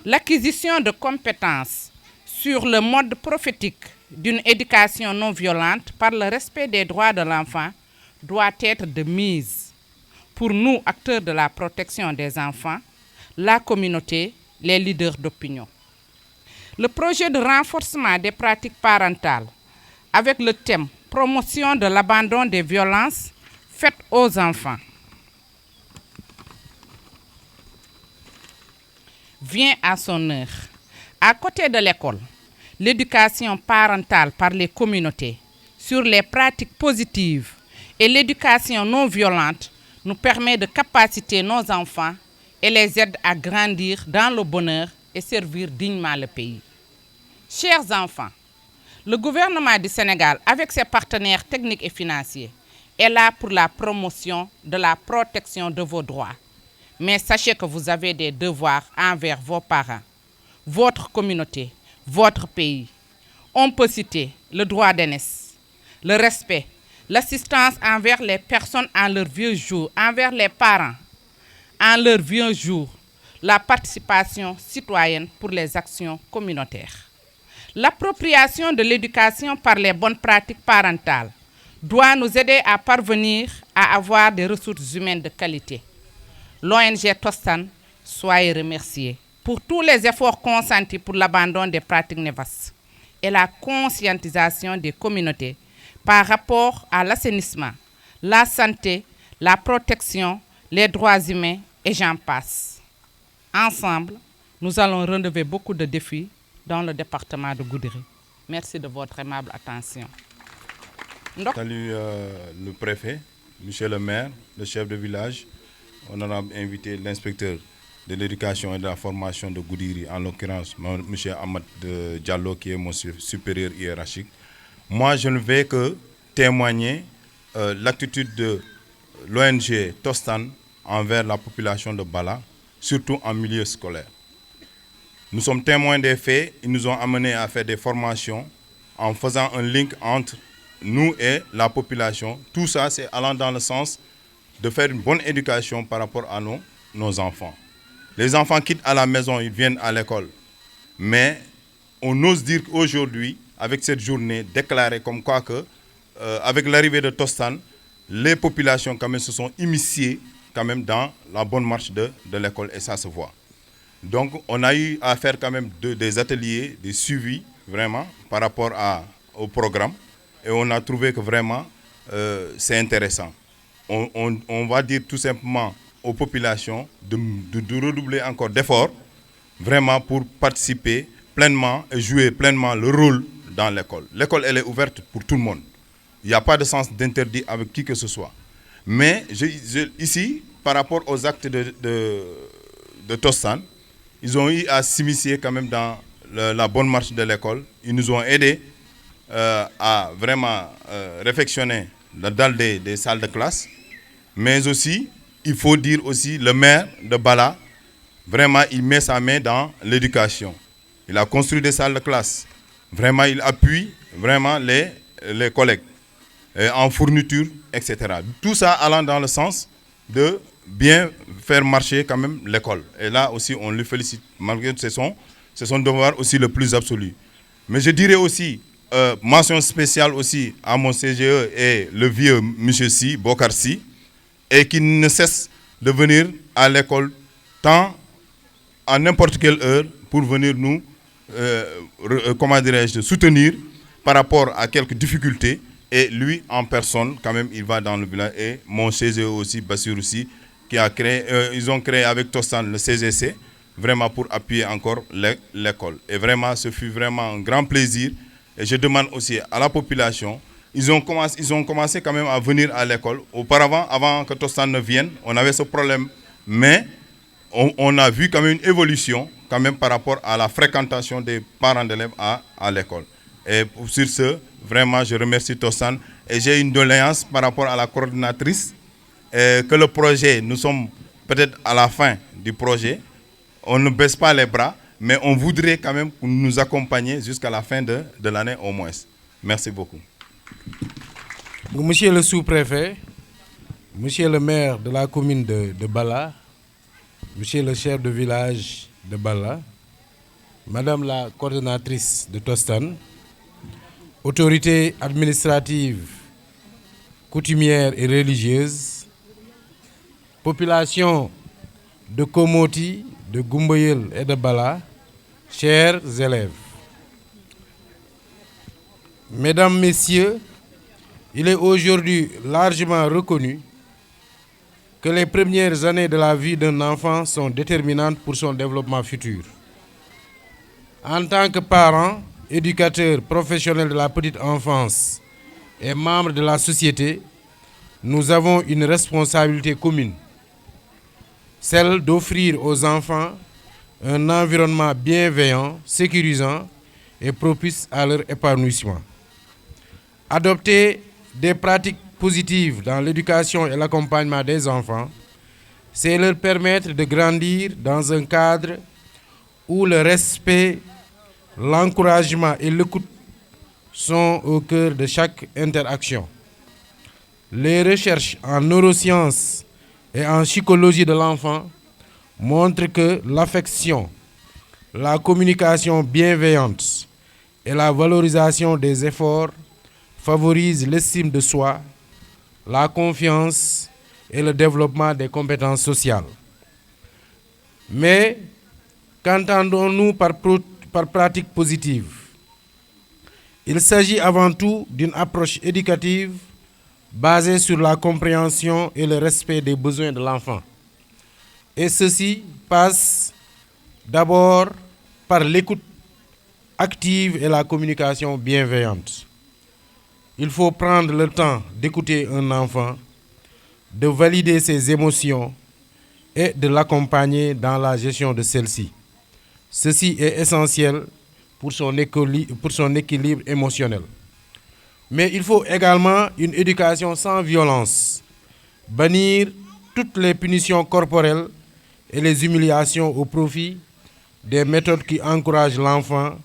l'acquisition de compétences sur le mode prophétique d'une éducation non violente par le respect des droits de l'enfant doit être de mise pour nous, acteurs de la protection des enfants, la communauté, les leaders d'opinion. Le projet de renforcement des pratiques parentales avec le thème « Promotion de l'abandon des violences faites aux enfants » vient à son heure. À côté de l'école, l'éducation parentale par les communautés sur les pratiques positives et l'éducation non violente nous permet de capaciter nos enfants et les aide à grandir dans le bonheur et servir dignement le pays. Chers enfants, le gouvernement du Sénégal, avec ses partenaires techniques et financiers, est là pour la promotion de la protection de vos droits. Mais sachez que vous avez des devoirs envers vos parents, votre communauté, votre pays. On peut citer le droit d'aînesse, le respect, l'assistance envers les personnes en leur vieux jour, envers les parents en leur vieux jour, la participation citoyenne pour les actions communautaires. L'appropriation de l'éducation par les bonnes pratiques parentales doit nous aider à parvenir à avoir des ressources humaines de qualité. L'ONG Tostan, soyez remerciés pour tous les efforts consentis pour l'abandon des pratiques néfastes et la conscientisation des communautés par rapport à l'assainissement, la santé, la protection, les droits humains et j'en passe. Ensemble, nous allons relever beaucoup de défis dans le département de Goudiri. Merci de votre aimable attention. Salut le préfet, monsieur le maire, le chef de village, honorable invité, l'inspecteur de l'éducation et de la formation de Goudiri, en l'occurrence monsieur Ahmad Diallo, qui est mon supérieur hiérarchique. Moi, je ne vais que témoigner l'attitude de l'ONG Tostan envers la population de Bala, surtout en milieu scolaire. Nous sommes témoins des faits, ils nous ont amenés à faire des formations en faisant un link entre nous et la population. Tout ça, c'est allant dans le sens de faire une bonne éducation par rapport à nos enfants. Les enfants quittent à la maison, ils viennent à l'école. Mais on ose dire qu'aujourd'hui, avec cette journée déclarée comme quoi que, avec l'arrivée de Tostan, les populations quand même se sont initiées quand même dans la bonne marche de l'école, et ça se voit. Donc on a eu à faire quand même des ateliers, des suivis vraiment par rapport au programme, et on a trouvé que vraiment c'est intéressant. On va dire tout simplement aux populations de redoubler encore d'efforts vraiment pour participer pleinement et jouer pleinement le rôle dans l'école. L'école, elle est ouverte pour tout le monde. Il n'y a pas de sens d'interdit avec qui que ce soit. Mais ici, par rapport aux actes de Tostan, ils ont eu à s'immiscer quand même dans la bonne marche de l'école. Ils nous ont aidés à vraiment réfectionner la dalle des salles de classe. Mais aussi, il faut dire aussi, le maire de Bala, vraiment, il met sa main dans l'éducation. Il a construit des salles de classe. Vraiment, il appuie vraiment les collègues en fourniture, etc. Tout ça allant dans le sens de bien faire marcher quand même l'école. Et là aussi, on le félicite, malgré que c'est son devoir aussi le plus absolu. Mais je dirais aussi, mention spéciale aussi à mon CGE et le vieux monsieur Si, Bokar Si, et qui ne cesse de venir à l'école tant à n'importe quelle heure pour venir nous soutenir par rapport à quelques difficultés. Et lui, en personne, quand même, il va dans le village. Et mon CGE aussi, Bassir aussi, qui a créé, ils ont créé avec Tostan le CGC, vraiment pour appuyer encore l'école. Et vraiment, ce fut vraiment un grand plaisir. Et je demande aussi à la population, ils ont commencé quand même à venir à l'école. Auparavant, avant que Tostan ne vienne, on avait ce problème. Mais on a vu quand même une évolution quand même par rapport à la fréquentation des parents d'élèves à l'école. Et sur ce, vraiment, je remercie Tostan. Et j'ai une doléance par rapport à la coordinatrice, que le projet, nous sommes peut-être à la fin du projet, on ne baisse pas les bras, mais on voudrait quand même nous accompagner jusqu'à la fin de l'année au moins. Merci beaucoup. Monsieur le sous-préfet, monsieur le maire de la commune de Bala, monsieur le chef de village de Bala, madame la coordonnatrice de Tostan, autorités administratives, coutumières et religieuses, population de Komoti, de Gumboyel et de Bala, chers élèves. Mesdames, Messieurs, il est aujourd'hui largement reconnu que les premières années de la vie d'un enfant sont déterminantes pour son développement futur. En tant que parents, éducateurs, professionnels de la petite enfance et membres de la société, nous avons une responsabilité commune, celle d'offrir aux enfants un environnement bienveillant, sécurisant et propice à leur épanouissement. Adopter des pratiques positives dans l'éducation et l'accompagnement des enfants, c'est leur permettre de grandir dans un cadre où le respect, l'encouragement et l'écoute sont au cœur de chaque interaction. Les recherches en neurosciences et en psychologie de l'enfant montrent que l'affection, la communication bienveillante et la valorisation des efforts favorisent l'estime de soi, la confiance et le développement des compétences sociales. Mais qu'entendons-nous par pratique positive? Il s'agit avant tout d'une approche éducative basée sur la compréhension et le respect des besoins de l'enfant. Et ceci passe D'abord, par l'écoute active et la communication bienveillante. Il faut prendre le temps d'écouter un enfant, de valider ses émotions et de l'accompagner dans la gestion de celles-ci. Ceci est essentiel pour son équilibre émotionnel. Mais il faut également une éducation sans violence, bannir toutes les punitions corporelles et les humiliations au profit des méthodes qui encouragent l'enfant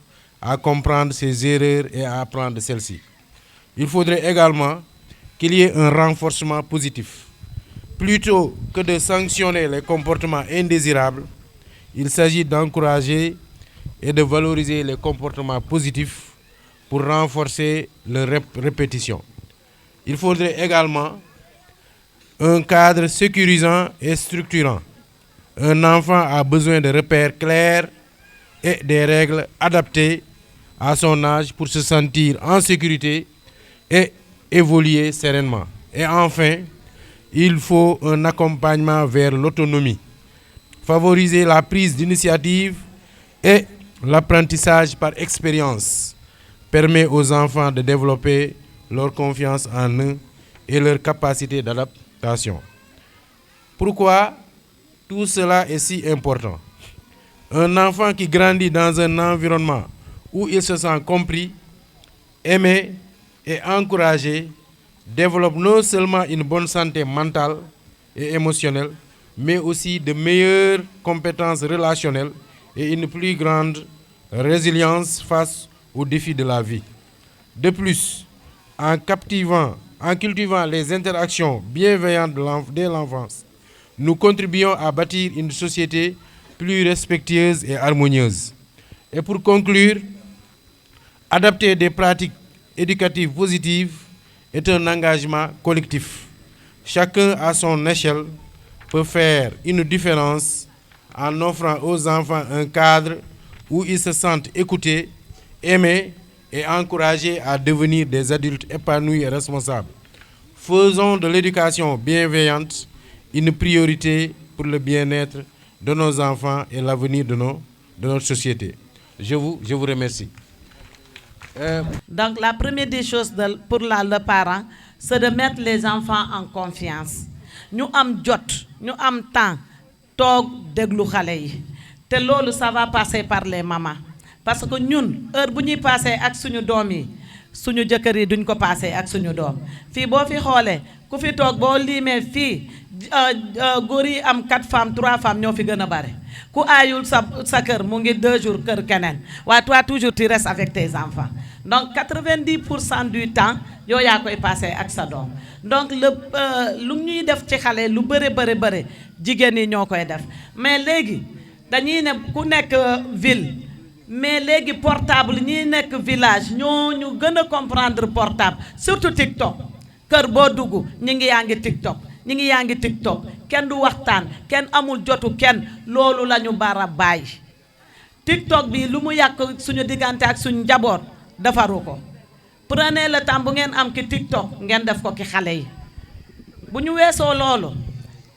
à comprendre ses erreurs et à apprendre de celles-ci. Il faudrait également qu'il y ait un renforcement positif. Plutôt que de sanctionner les comportements indésirables, il s'agit d'encourager et de valoriser les comportements positifs pour renforcer leur répétition. Il faudrait également un cadre sécurisant et structurant. Un enfant a besoin de repères clairs et des règles adaptées à son âge pour se sentir en sécurité et évoluer sereinement. Et enfin, il faut un accompagnement vers l'autonomie, favoriser la prise d'initiative et l'apprentissage par expérience permet aux enfants de développer leur confiance en eux et leur capacité d'adaptation. Pourquoi tout cela est si important? Un enfant qui grandit dans un environnement où il se sent compris, aimé et encouragé développe non seulement une bonne santé mentale et émotionnelle, mais aussi de meilleures compétences relationnelles et une plus grande résilience face aux défis de la vie. De plus, en cultivant les interactions bienveillantes dès l'enfance, nous contribuons à bâtir une société plus respectueuse et harmonieuse. Et pour conclure, adapter des pratiques éducatives positives est un engagement collectif. Chacun à son échelle peut faire une différence en offrant aux enfants un cadre où ils se sentent écoutés, aimés et encouragés à devenir des adultes épanouis et responsables. Faisons de l'éducation bienveillante une priorité pour le bien-être de nos enfants et l'avenir de notre société. Je vous remercie. Donc la première des choses pour le parent, c'est de mettre les enfants en confiance. Nous avons jot, nous avons temps, toog déglu xale yi. Te loolu ça va passer par les mamans. Parce que ñun heure bu ñuy passer ak suñu doom yi suñu jëkkër yi duñ ko passer ak suñu doom. Fii boo fi xoolee ku fi toog boo limee fii góor yi am 4 femmes 3 femmes ñoo fi gën a bare. Ku aayul sa kër mu ngi 2 jours kër keneen. Waaye toi toujours tu restes avec tes enfants. Donc 90% du temps yow yaa koy passer ak sa doom. Donc lu ñuy def ci xale lu bëre jigéen yi ñoo koy def. Mais léegi dañuy ne ku nekk ville mais léegi portable ñi nekk village ñoo ñu gën a comprendre portable surtout TikTok kër boo dugg ñi ngi yaa ngi TikTok kenn du waxtaan kenn amul jotu kenn loolu la ñu bara bàyyi TikTok bi lu mu yàq suñu diggante ak suñu njaboot defaru ko prenez le temps bu ngeen am ki TikTok ngeen def ko ki xale yi bu ñu weesoo loolu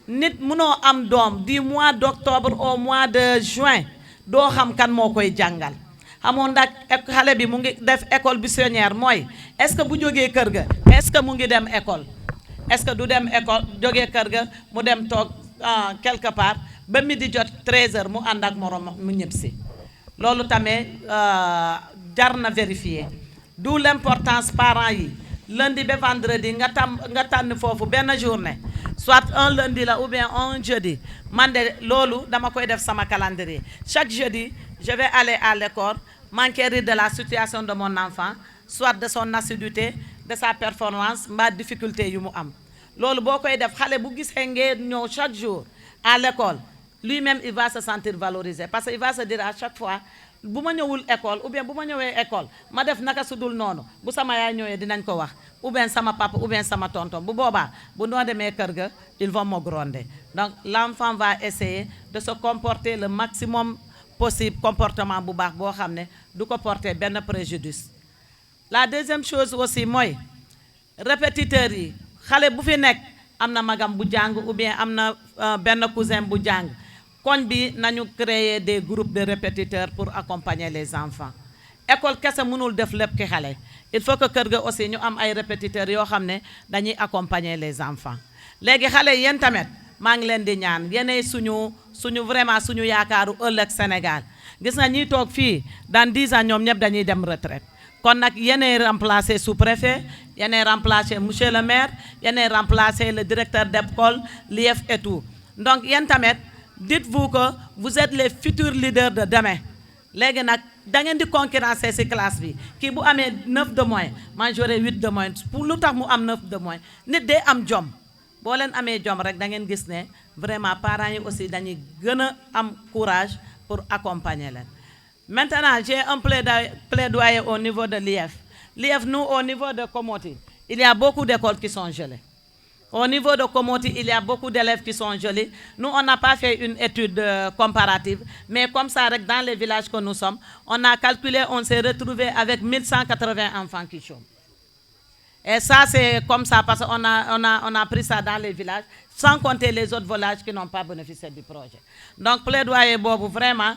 nit mënoo am doom du mois d'octobre au mois de juin doo xam kan moo koy jàngal xamoon ndax xale bi mu ngi def école buissonnière mooy est-ce que bu jógee kër ga est-ce que mu ngi dem école est-ce que du dem école jógee kër ga mu dem toog quelque part ba midi jot 13h mu ànd ak morom mu ñëpp si loolu tamit jar na vérifier d'où l'importance parents yi lundi ba vendredi nga tànn foofu benn journée soit un lundi là ou bien un jeudi man de loolu dama koy def sama calendrier chaque jeudi je vais aller à l'école m'enquérir de la situation de mon enfant soit de son assiduité de sa performance mbaa difficulté yu mu am loolu boo koy def xale bu gisee ngeen ñëw chaque jour à l'école lui-même il va se sentir valorisé parce que il va se dire à chaque fois bu ma ñëwul école ou bien bu ma ñëwee école ma def naka su dul noonu bu sama yaay ñëwee dinañ ko wax ou bien sama papa ou bien sama tonton bu boobaa bu noo demee kër ga ils vont me gronder donc l'enfant va essayer de se comporter le maximum possible comportement bu baax boo xam ne du ko porter benn préjudice. La deuxième chose aussi mooy répétiteurs yi xale bu fi nekk am na magam bu jàng ou bien am na benn cousin bu jàng koñ bi nañu créer des groupes de répétiteurs pour accompagner les enfants. École kese mënul def lépp ki xale. Il faut que kër ga aussi ñu am ay répétiteurs yoo xam ne dañuy accompagner les enfants. léegi xale yéen tamit maa ngi leen di ñaan yéenay suñu vraiment suñu yaakaaru ëllëg Sénégal. Gis nga ñiy toog fii dans 10 ans ñoom ñëpp dañuy dem retraite. kon nag yéenay remplacer sous-préfet, yéenay remplacer monsieur le maire, yéenay remplacer le directeur d'école, l'IEF et tout. Donc yéen tamit dites-vous que vous êtes les futurs leaders de demain. léegi nag da ngeen di concurrencer ci classe bi kii bu amee 9 de moyenne man j'aurai 8 de moyenne pour lu tax mu am 9 de moyenne nit day am jom boo leen amee jom rek da ngeen gis ne vraiment parents yi aussi dañuy gën a am courage pour accompagner leen. Maintenant j'ai un plaidoyer au niveau de l'IEF. L'IEF, nous au niveau de Komoti, il y a beaucoup d'écoles qui sont gelées. Au niveau de Komoti, il y a beaucoup d'élèves qui sont gelés. Nous, on n'a pas fait une étude comparative, mais comme ça, dans les villages que nous sommes, on a calculé, on s'est retrouvé avec 1180 enfants qui chôment. Et ça, c'est comme ça, parce qu'on a pris ça dans les villages, sans compter les autres villages qui n'ont pas bénéficié du projet. Donc, plaidoyer Bobo, vraiment,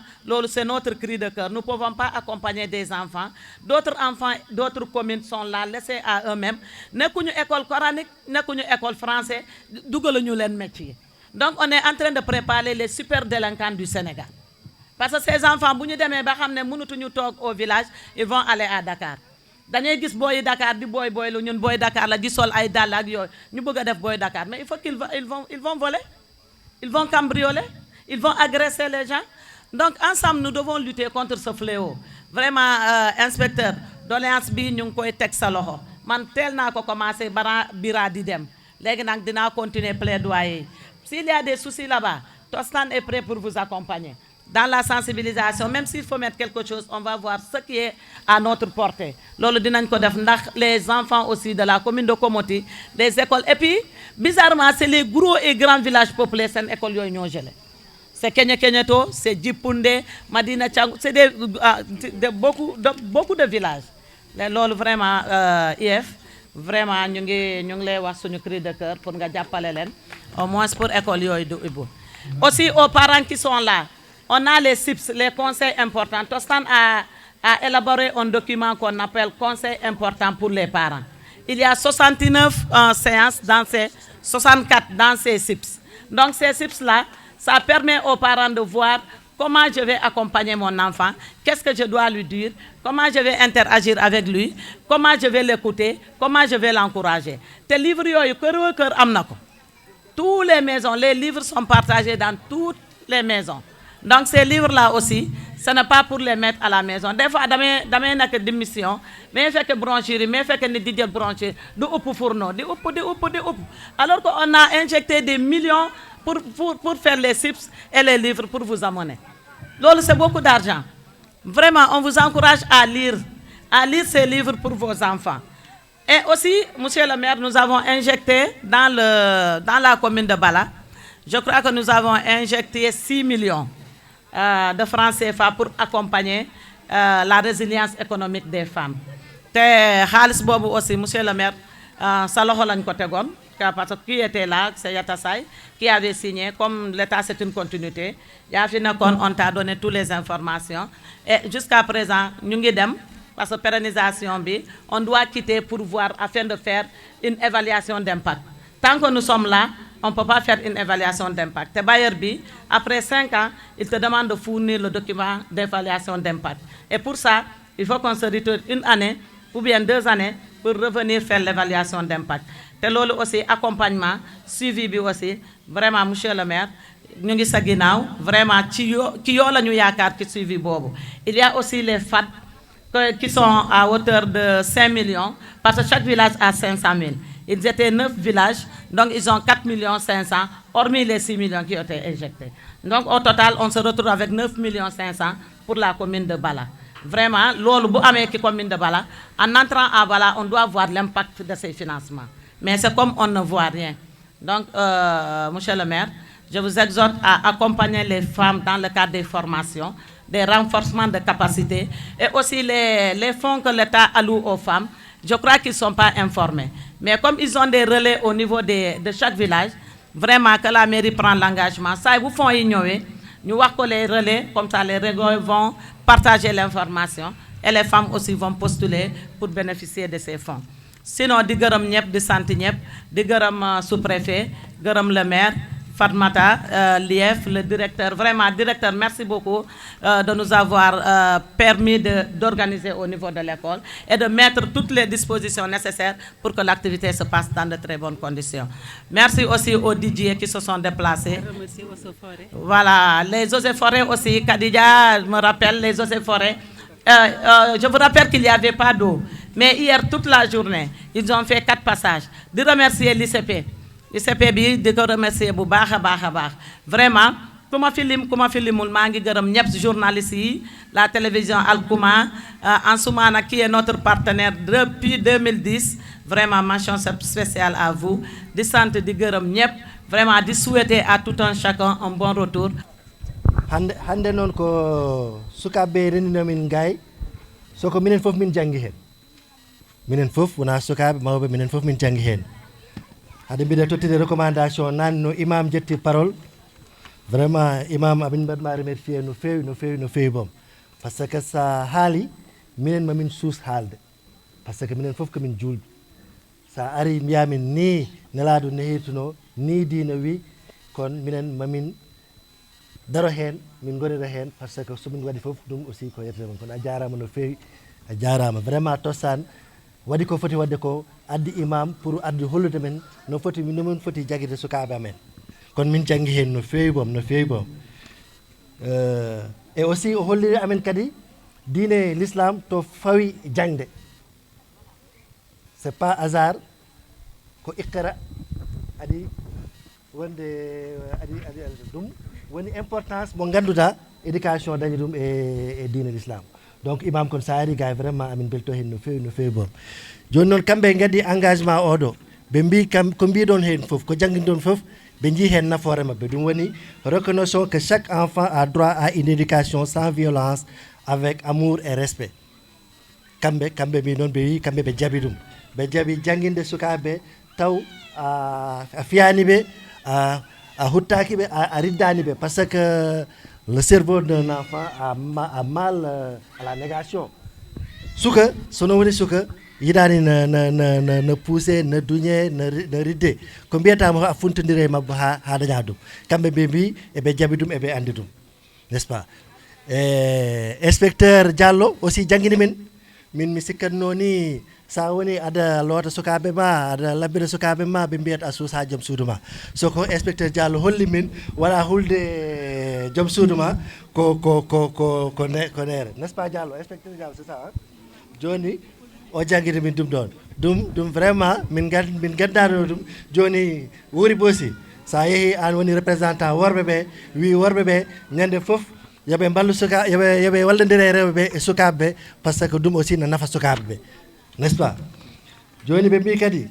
c'est notre cri de cœur. Nous ne pouvons pas accompagner des enfants. D'autres enfants, d'autres communes sont là, laissés à eux-mêmes. Nous avons une école coranique, nous avons une école française, nous avons un métier. Donc, on est en train de préparer les super délinquants du Sénégal. Parce que ces enfants, si nous sommes au village, ils vont aller à Dakar. dañuy gis boy Dakar di boy lu ñun boy Dakar la di sol ay dàll ak yooyu ñu bëgg a def boy Dakar mais il faut qu'ils vont voler, ils vont cambrioler, ils vont agresser les gens. Donc ensemble nous devons lutter contre ce fléau. Vraiment inspecteur doléance bi ñu ngi koy teg sa loxo man teel naa ko commencé bira di dem léegi nag dinaa continuer plaidoyer. S'il y a des soucis là-bas, Tostan est prêt pour vous accompagner. Dans la sensibilisation, même s'il faut mettre quelque chose, on va voir ce qui est à notre portée. Les enfants aussi de la commune de Komoti, les écoles. Et puis, bizarrement, c'est les gros et grands villages peuplés, c'est une école qui est gelée. C'est Kenyeto, c'est Djipoundé, Madina Tchang, c'est beaucoup de villages. Lolo vraiment, IF, vraiment, nous avons un cri de cœur pour nous appeler au moins pour l'école. Aussi aux parents qui sont là. On a les CIPS, les conseils importants. Tostan a élaboré un document qu'on appelle conseil important pour les parents. Il y a 69 séances dans ces 64 dans ces CIPS. Donc ces CIPS-là, ça permet aux parents de voir comment je vais accompagner mon enfant, qu'est-ce que je dois lui dire, comment je vais interagir avec lui, comment je vais l'écouter, comment je vais l'encourager. Tes livres, tous les maisons, les livres sont partagés dans toutes les maisons. Donc ces livres-là aussi, ce n'est pas pour les mettre à la maison. Des fois, dans mes démissions, mais fait que broncherie, mais fait que ni didier broncherie, du up fourneau, du up. Alors qu'on a injecté des millions pour faire les CIPS et les livres pour vous amener. Donc c'est beaucoup d'argent. Vraiment, on vous encourage à lire ces livres pour vos enfants. Et aussi, monsieur le maire, nous avons injecté dans la commune de Bala, je crois que nous avons injecté 6 millions. De francs CFA pour accompagner la résilience économique des femmes. Te Khalis Bobu aussi, monsieur le maire, Saloho lañ ko tegoon, parce que qui était là, c'est Yatasay, qui avait signé, comme l'État c'est une continuité, on t'a donné toutes les informations. Et jusqu'à présent, nous avons parce que pérennisation, on doit quitter pour voir afin de faire une évaluation d'impact. Tant que nous sommes là, on ne peut pas faire une évaluation d'impact. Après 5 ans, il te demande de fournir le document d'évaluation d'impact. Et pour ça, il faut qu'on se retourne une année ou bien 2 années pour revenir faire l'évaluation d'impact. C'est aussi accompagnement, suivi aussi. Vraiment, monsieur le maire, nous sommes vraiment suivi. Il y a aussi les FAD qui sont à hauteur de 5 millions, parce que chaque village a 500 000. Ils étaient 9 villages, donc ils ont 4 500 000, hormis les 6 millions qui ont été injectés. Donc au total, on se retrouve avec 9 500 000 pour la commune de Bala. Vraiment, la commune de Bala, en entrant à Bala, on doit voir l'impact de ces financements. Mais c'est comme on ne voit rien. Donc, monsieur le maire, je vous exhorte à accompagner les femmes dans le cadre des formations, des renforcements de capacités et aussi les fonds que l'État alloue aux femmes. Je crois qu'ils ne sont pas informés. Mais comme ils ont des relais au niveau de chaque village, vraiment que la mairie prend l'engagement. Ça, vous font ignorer. Nous avons les relais, comme ça les relais vont partager l'information et les femmes aussi vont postuler pour bénéficier de ces fonds. Sinon, di gërëm ñep di sant ñep di gërëm sous-préfet, gërëm le maire Fatmata Lief, le directeur, vraiment directeur, merci beaucoup de nous avoir permis d'organiser au niveau de l'école et de mettre toutes les dispositions nécessaires pour que l'activité se passe dans de très bonnes conditions. Merci aussi aux DJ qui se sont déplacés. Voilà, les eaux et forêts aussi, Khadija me rappelle les eaux et forêts. Je vous rappelle qu'il n'y avait pas d'eau, mais hier toute la journée, ils ont fait 4 passages. De remercier l'ICP. ICP bi di ko remercier bu baax a baax vraiment ku ma fi limul maa ngi gërëm ñëpp journalistes yi la télévision Alkouma Ansoumana qui est notre partenaire depuis 2010 vraiment mention spéciale à vous di sant di gërëm ñëpp vraiment di souhaiter à tout un chacun un bon retour. hande noon ko sukaɓe renndinomin Ngaye soko minen fof min janggi hen minen fof wona sukaɓe mawɓe minen fof min janggi hen hade mbiɗa tottide recommandation nane no imam jetti parole vraiment imam amin mbaɗma remercier no fewi boom par ce que sa haali minen mamin suus haalde par ce que minen fof komin julɓe sa ari mbiyamin ni nelaɗo nehirtuno ni diina wi kon minen mamin daro hen min gonira hen par ce que somin waɗi fof ɗum aussi ko yettere mon kono a jarama no fewi a jarama vraiment tossan waɗi ko foti wadde ko addi imam pour addi hollude men no foti nomin foti jaguide sukaɓe amen kono min janggi hen no fewi boom et aussi o holliri amen kadi diine l'islam to fawi jangde c'est pas hasard ko iqra adi wonde adi ɗum woni importance mo ganduɗa éducation dañi ɗum e diine l'islam donc imam kon sa ari gay vraiment amin belto hen no fewi boom joni noon kamɓe gaddi engagement oɗo ɓe mbi kam ko mbiɗon hen foof ko jangguidon foof ɓe jii hen nafoore mabɓe ɗum woni reconnaissons que chaque enfant a droit à une éducation sans violence avec amour et respect kamɓe mbi noon ɓe wi kamɓe ɓe jaaɓi ɗum ɓe jaaɓi jangguinde sukaɓe taw a fiyani ɓe a huttaki ɓe a riddani ɓe par ce que le cerveau d'un enfant a mal à la négation suka sono woni suka yiɗani no poussé no duñe no ridde ko mbiyatama a funtodire e mabba ha daña ɗum kamɓe ɓe mbi eɓe jaaɓi ɗum eɓe andi ɗum n'est ce pas inspecteur Diallo aussi jangguini min mi sikkatno ni sa woni aɗa loota sukaɓe ma aɗa labbira sukaɓe ma ɓe mbiyata a suusa joom suudu ma soko inspecteur Diallo holli min waɗa hulde joom suudu ma ko nere n'est ce pas Diallo inspecteur Diallo c'est ça joni o jangguide min ɗum vraiment min gandano ɗum joni wuuri Bossy sa yeehi an woni représentant worɓeɓe wi worɓeɓe ñande foof yoɓe ballu suka yoɓe wallodire rewɓeɓe e sukaɓeɓe par ce que ɗum aussi no nafa sukaɓeɓe n'est ce pas joni ɓe mbi kadi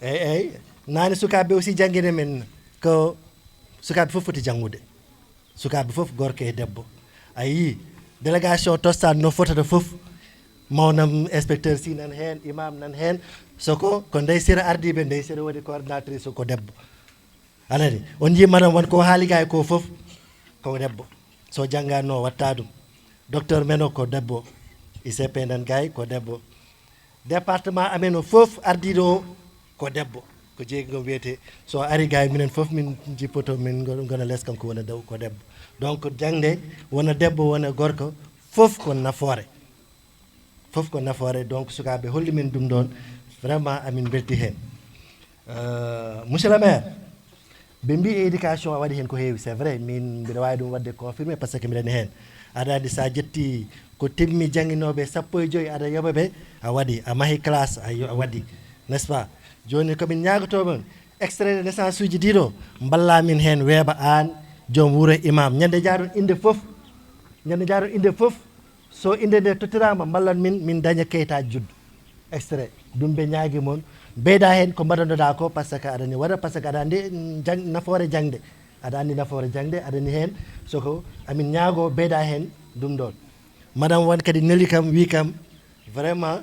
eyyi nane sukaɓeɓe aussi jangguine men ko sukaɓe foof foti janggude sukaɓe foof gorko e debbo a yii délégation tostan no fotata foof mawnam inspecteur si nan hen imam nan hen soko ko ndey sira ardiɓe ndey sira woni coordinatrice ko debbo anani on jii madame won ko haali ga ko foof ko debbo so janggano watta ɗum docteur men o ko debbo ICP nan gay ko debbo département amen o foof ardiɗo o ko debbo ko jeegi gom wiyete so ari gay minen foof min jippoto min gona less kanko wona dow ko debbo donc jangde wona debbo wona gorko foof ko nafoore donc sukaɓe holli min ɗum ɗon vraiment amin belti hen monsieur le maire ɓe mbi éducation a waɗi hen ko heewi c'est vrai min mbiɗa wawi ɗum wadde confirmé par ce que mbiɗani hen aɗa andi sa jetti ko timmi jangguinoɓe 15 aɗa yoɓaɓe a waɗi a maahi classe a waɗi n'est ce pas joni komin ñagotoɓon extrait de naissance uji ɗiɗo ballamin hen weeɓa an joom wuuro imam ñande jaaɗon inde foof so inde nde tottirama ballan min daña kayitaji juddu extrait ɗum ɓe ñaagui moon ɓeyda hen ko mbaɗanoɗa ko par ce que aɗani waɗa par ce que aɗa andi nafoore jangde aɗani hen soko amin ñaago ɓeyda hen ɗum ɗon madame won kadi neli kam wi kam vraiment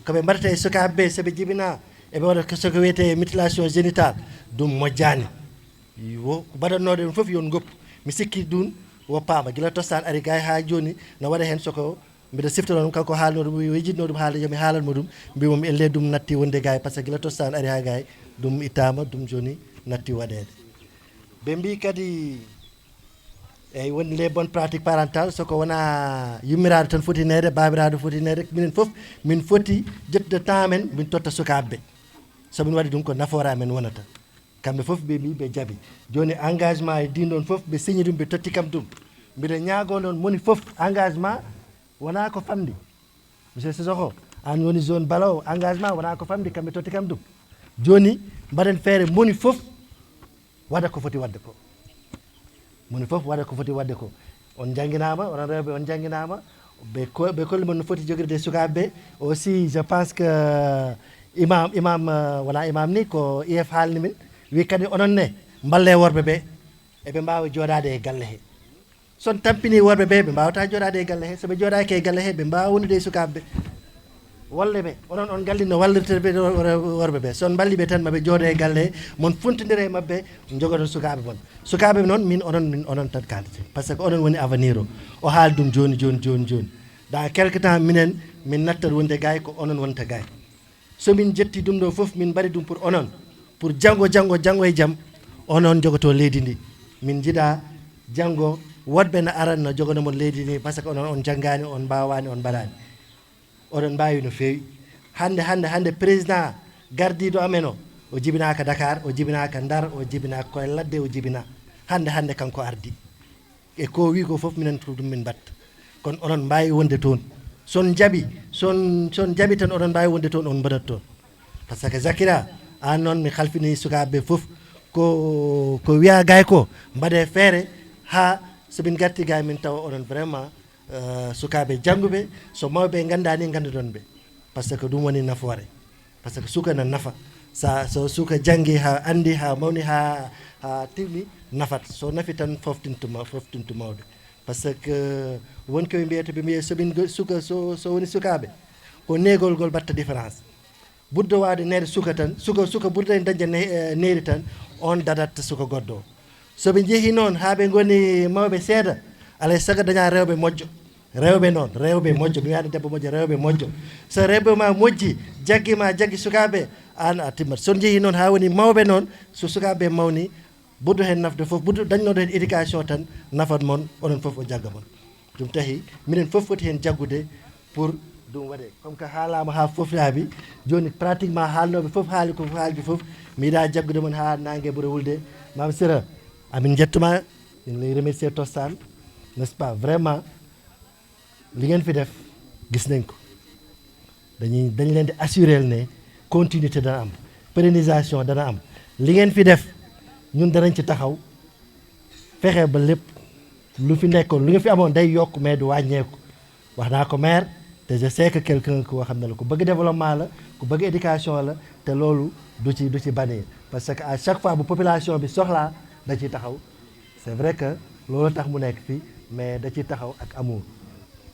koɓe mbaɗata e sukaɓeɓe soɓe jibina eɓe waɗa soko wiyete mutilation génitale ɗum moƴƴani wo baɗannode ɗum fof yon goppu mi sikki ɗum wo paama gila tostan ari gay ha joni no waɗa hen soko mbiɗa siftoro ɗum kanko haalno ɗum wejitno ɗum haalde yomi haalanmo ɗum mbimo elle ɗum natti wonde gay par ce que gila tostan ari ha gay ɗum ittama ɗum joni natti waɗede ɓe mbi kadi eyyi woni les bonnes pratiques parentales soko wona yummirade tan fotinede babiraɗo fotinede minen foof min foti jettude temps men min totta sukaɓeɓe somin waɗi ɗum ko nafoore amen wonata kamɓe foof ɓe mbi ɓe jaaɓi joni engagement e din ɗon foof ɓe signi ɗum ɓe totti kam ɗum mbiɗa ñaago noon moni foof engagement wona ko famdi monsieur Sissoko an woni zone Balaw engagement wona ko famdi kamɓe totti kam ɗum joni mbaɗen feere moni foof waɗa ko foti wadde ko moni foof waɗa ko foti wadde ko on jangguinama onon rewɓe on jangguinama ɓe kolli mon no foti jogirde sukaɓeɓe aussi je pense que imam wona imam ni ko IF haalni min wi kadi onon ne mballe worɓeɓe eɓe mbawa jooɗade e galle he son tampini worɓeɓe ɓe mbawata jooɗade e galle he soɓe jooɗaki e galle he ɓe mbawa wonnude e sukaɓeɓe wolle ɓe onon on gallino wallirteɓe worɓeɓe son balliɓe tan maɓe jooɗo e galle he mon funtidira e mabɓe jogoɗon sukaɓe noon min onon tan kaldete par ce que onon woni avenir o haali ɗum joni dans quelque temps minen min nattat wonde gay ko onon wonta gay somin jetti ɗum ɗo foof min mbaɗi ɗum pour onon pour janggo e jaam onon jogoto leydi ndi min jiiɗa janggo woɗɓe no aranno jogonomon leydi ndi par ce que onon on janggani on mbawani on mbaɗani oɗon mbawi no fewi hande président gardiɗo amen o jibinaka Dakar o jibinaka Ndar o jibinaka koye ladde o jibina hande kanko ardi e ko wi ko foof minen ɗum min mbatta kono onon mbawi wonde toon son jaaɓi tan oɗon mbawi wonde toon on mbaɗat toon par ce que Zakira an noon mi halfini sukaɓeɓe foof ko wiya gay ko mbaɗe feere ha somin garti gay min tawa onon vraiment sukaɓe jangguɓe so mawɓe gandani ganduɗon ɓe par ce que ɗum woni nafoore par ce que suka na nafa so suka janggi ha andi ha mawni ha timmi nafat so nafi tan foftinto mawɓe par ce que wonko ɓe mbiyata ɓe mbiye somin suka so woni sukaɓe ko negol gol batta différence ɓurdo wawde nede suka tan suka ɓurda en dañde neeri tan on dadat suka goɗɗo o soɓe jeehi noon ha ɓe goni mawɓe seeɗa alay saago daña rewɓe moƴƴo rewɓe moƴƴo mi wiyani debbo moƴƴo rewɓe moƴƴo so rewɓe ma moƴƴi jaggi sukaɓe an a timmat son jeehi noon ha woni mawɓe noon so sukaɓe mawni ɓurdo hen nafde foof ɓurdo dañnoɗo hen éducation tan nafat mon onon foof o jagga mon ɗum tahi minen foof foti hen jaggude pour ɗum waɗe comme que haalama ha foof laaɓi joni pratiquement haalnoɓe foof haali ko haalɓe foof mi yiiɗa jaggude mon ha nangue ɓuura wulde Mame Sira amin jettuma min lay remercier Tostan n'est-ce pas vraiment li ngeen fi def gis nañ ko dañ leen di assurer ne continuité dana am pérennisation dana am li ngeen fi def ñun danañ ci taxaw fexe ba lépp lu fi nekkoon lu nga fi amoon day yokk mais du wàññeeku wax naa ko maire te je sais que quelqu'un koo xam ne la ku bëgg développement la ku bëgg éducation la te loolu du ci bannir parce que à chaque fois bu population bi soxlaa da ciy taxaw c'est vrai que loolu tax mu nekk fii mais da ciy taxaw ak amour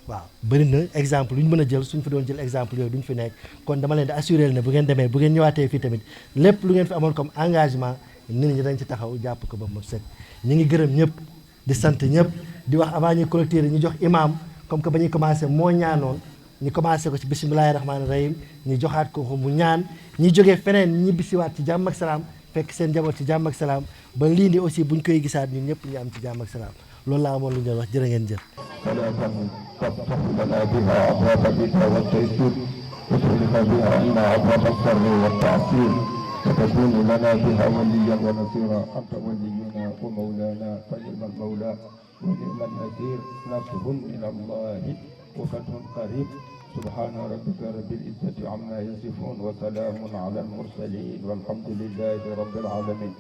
waaw bëri na exemple lu ñu mën a jël suñ fi doon jël exemple yooyu duñ fi nekk kon dama leen di assurer ne bu ngeen demee bu ngeen ñëwaatee fii tamit lépp lu ngeen fi amoon comme engagement nit ñi dañ ci taxaw jàpp ko ba mu set ñu ngi gërëm ñëpp di sant ñëpp di wax avant ñuy clôturer ñu jox imam comme que ba ñuy commencé moo ñaanoon ñu commencé ko ci bismillahi rahmaani rahim ñu joxaat ko mu ñaan ñi jógee feneen ñibbisiwaat ci jàmm ak salaam fekk seen njaboot ci jàmm ak salaam ba lii nii aussi buñ koy gisaat ñun ñëpp ñu am ci jàmm ak salaam loolu laa amoon lu ñu doon wax jërë ngeen jëf تفتح لنا بها أبواب الرضا والتيسير وتغلق بها عنا أبواب الشر والتعسير وتكون لنا بها وليا ونصيرا أنت ولينا ومولانا فنعم المولى ونعم النصير نصر من الله وفتح قريب سبحان ربك رب العزة عما يصفون وسلام على المرسلين والحمد لله رب العالمين.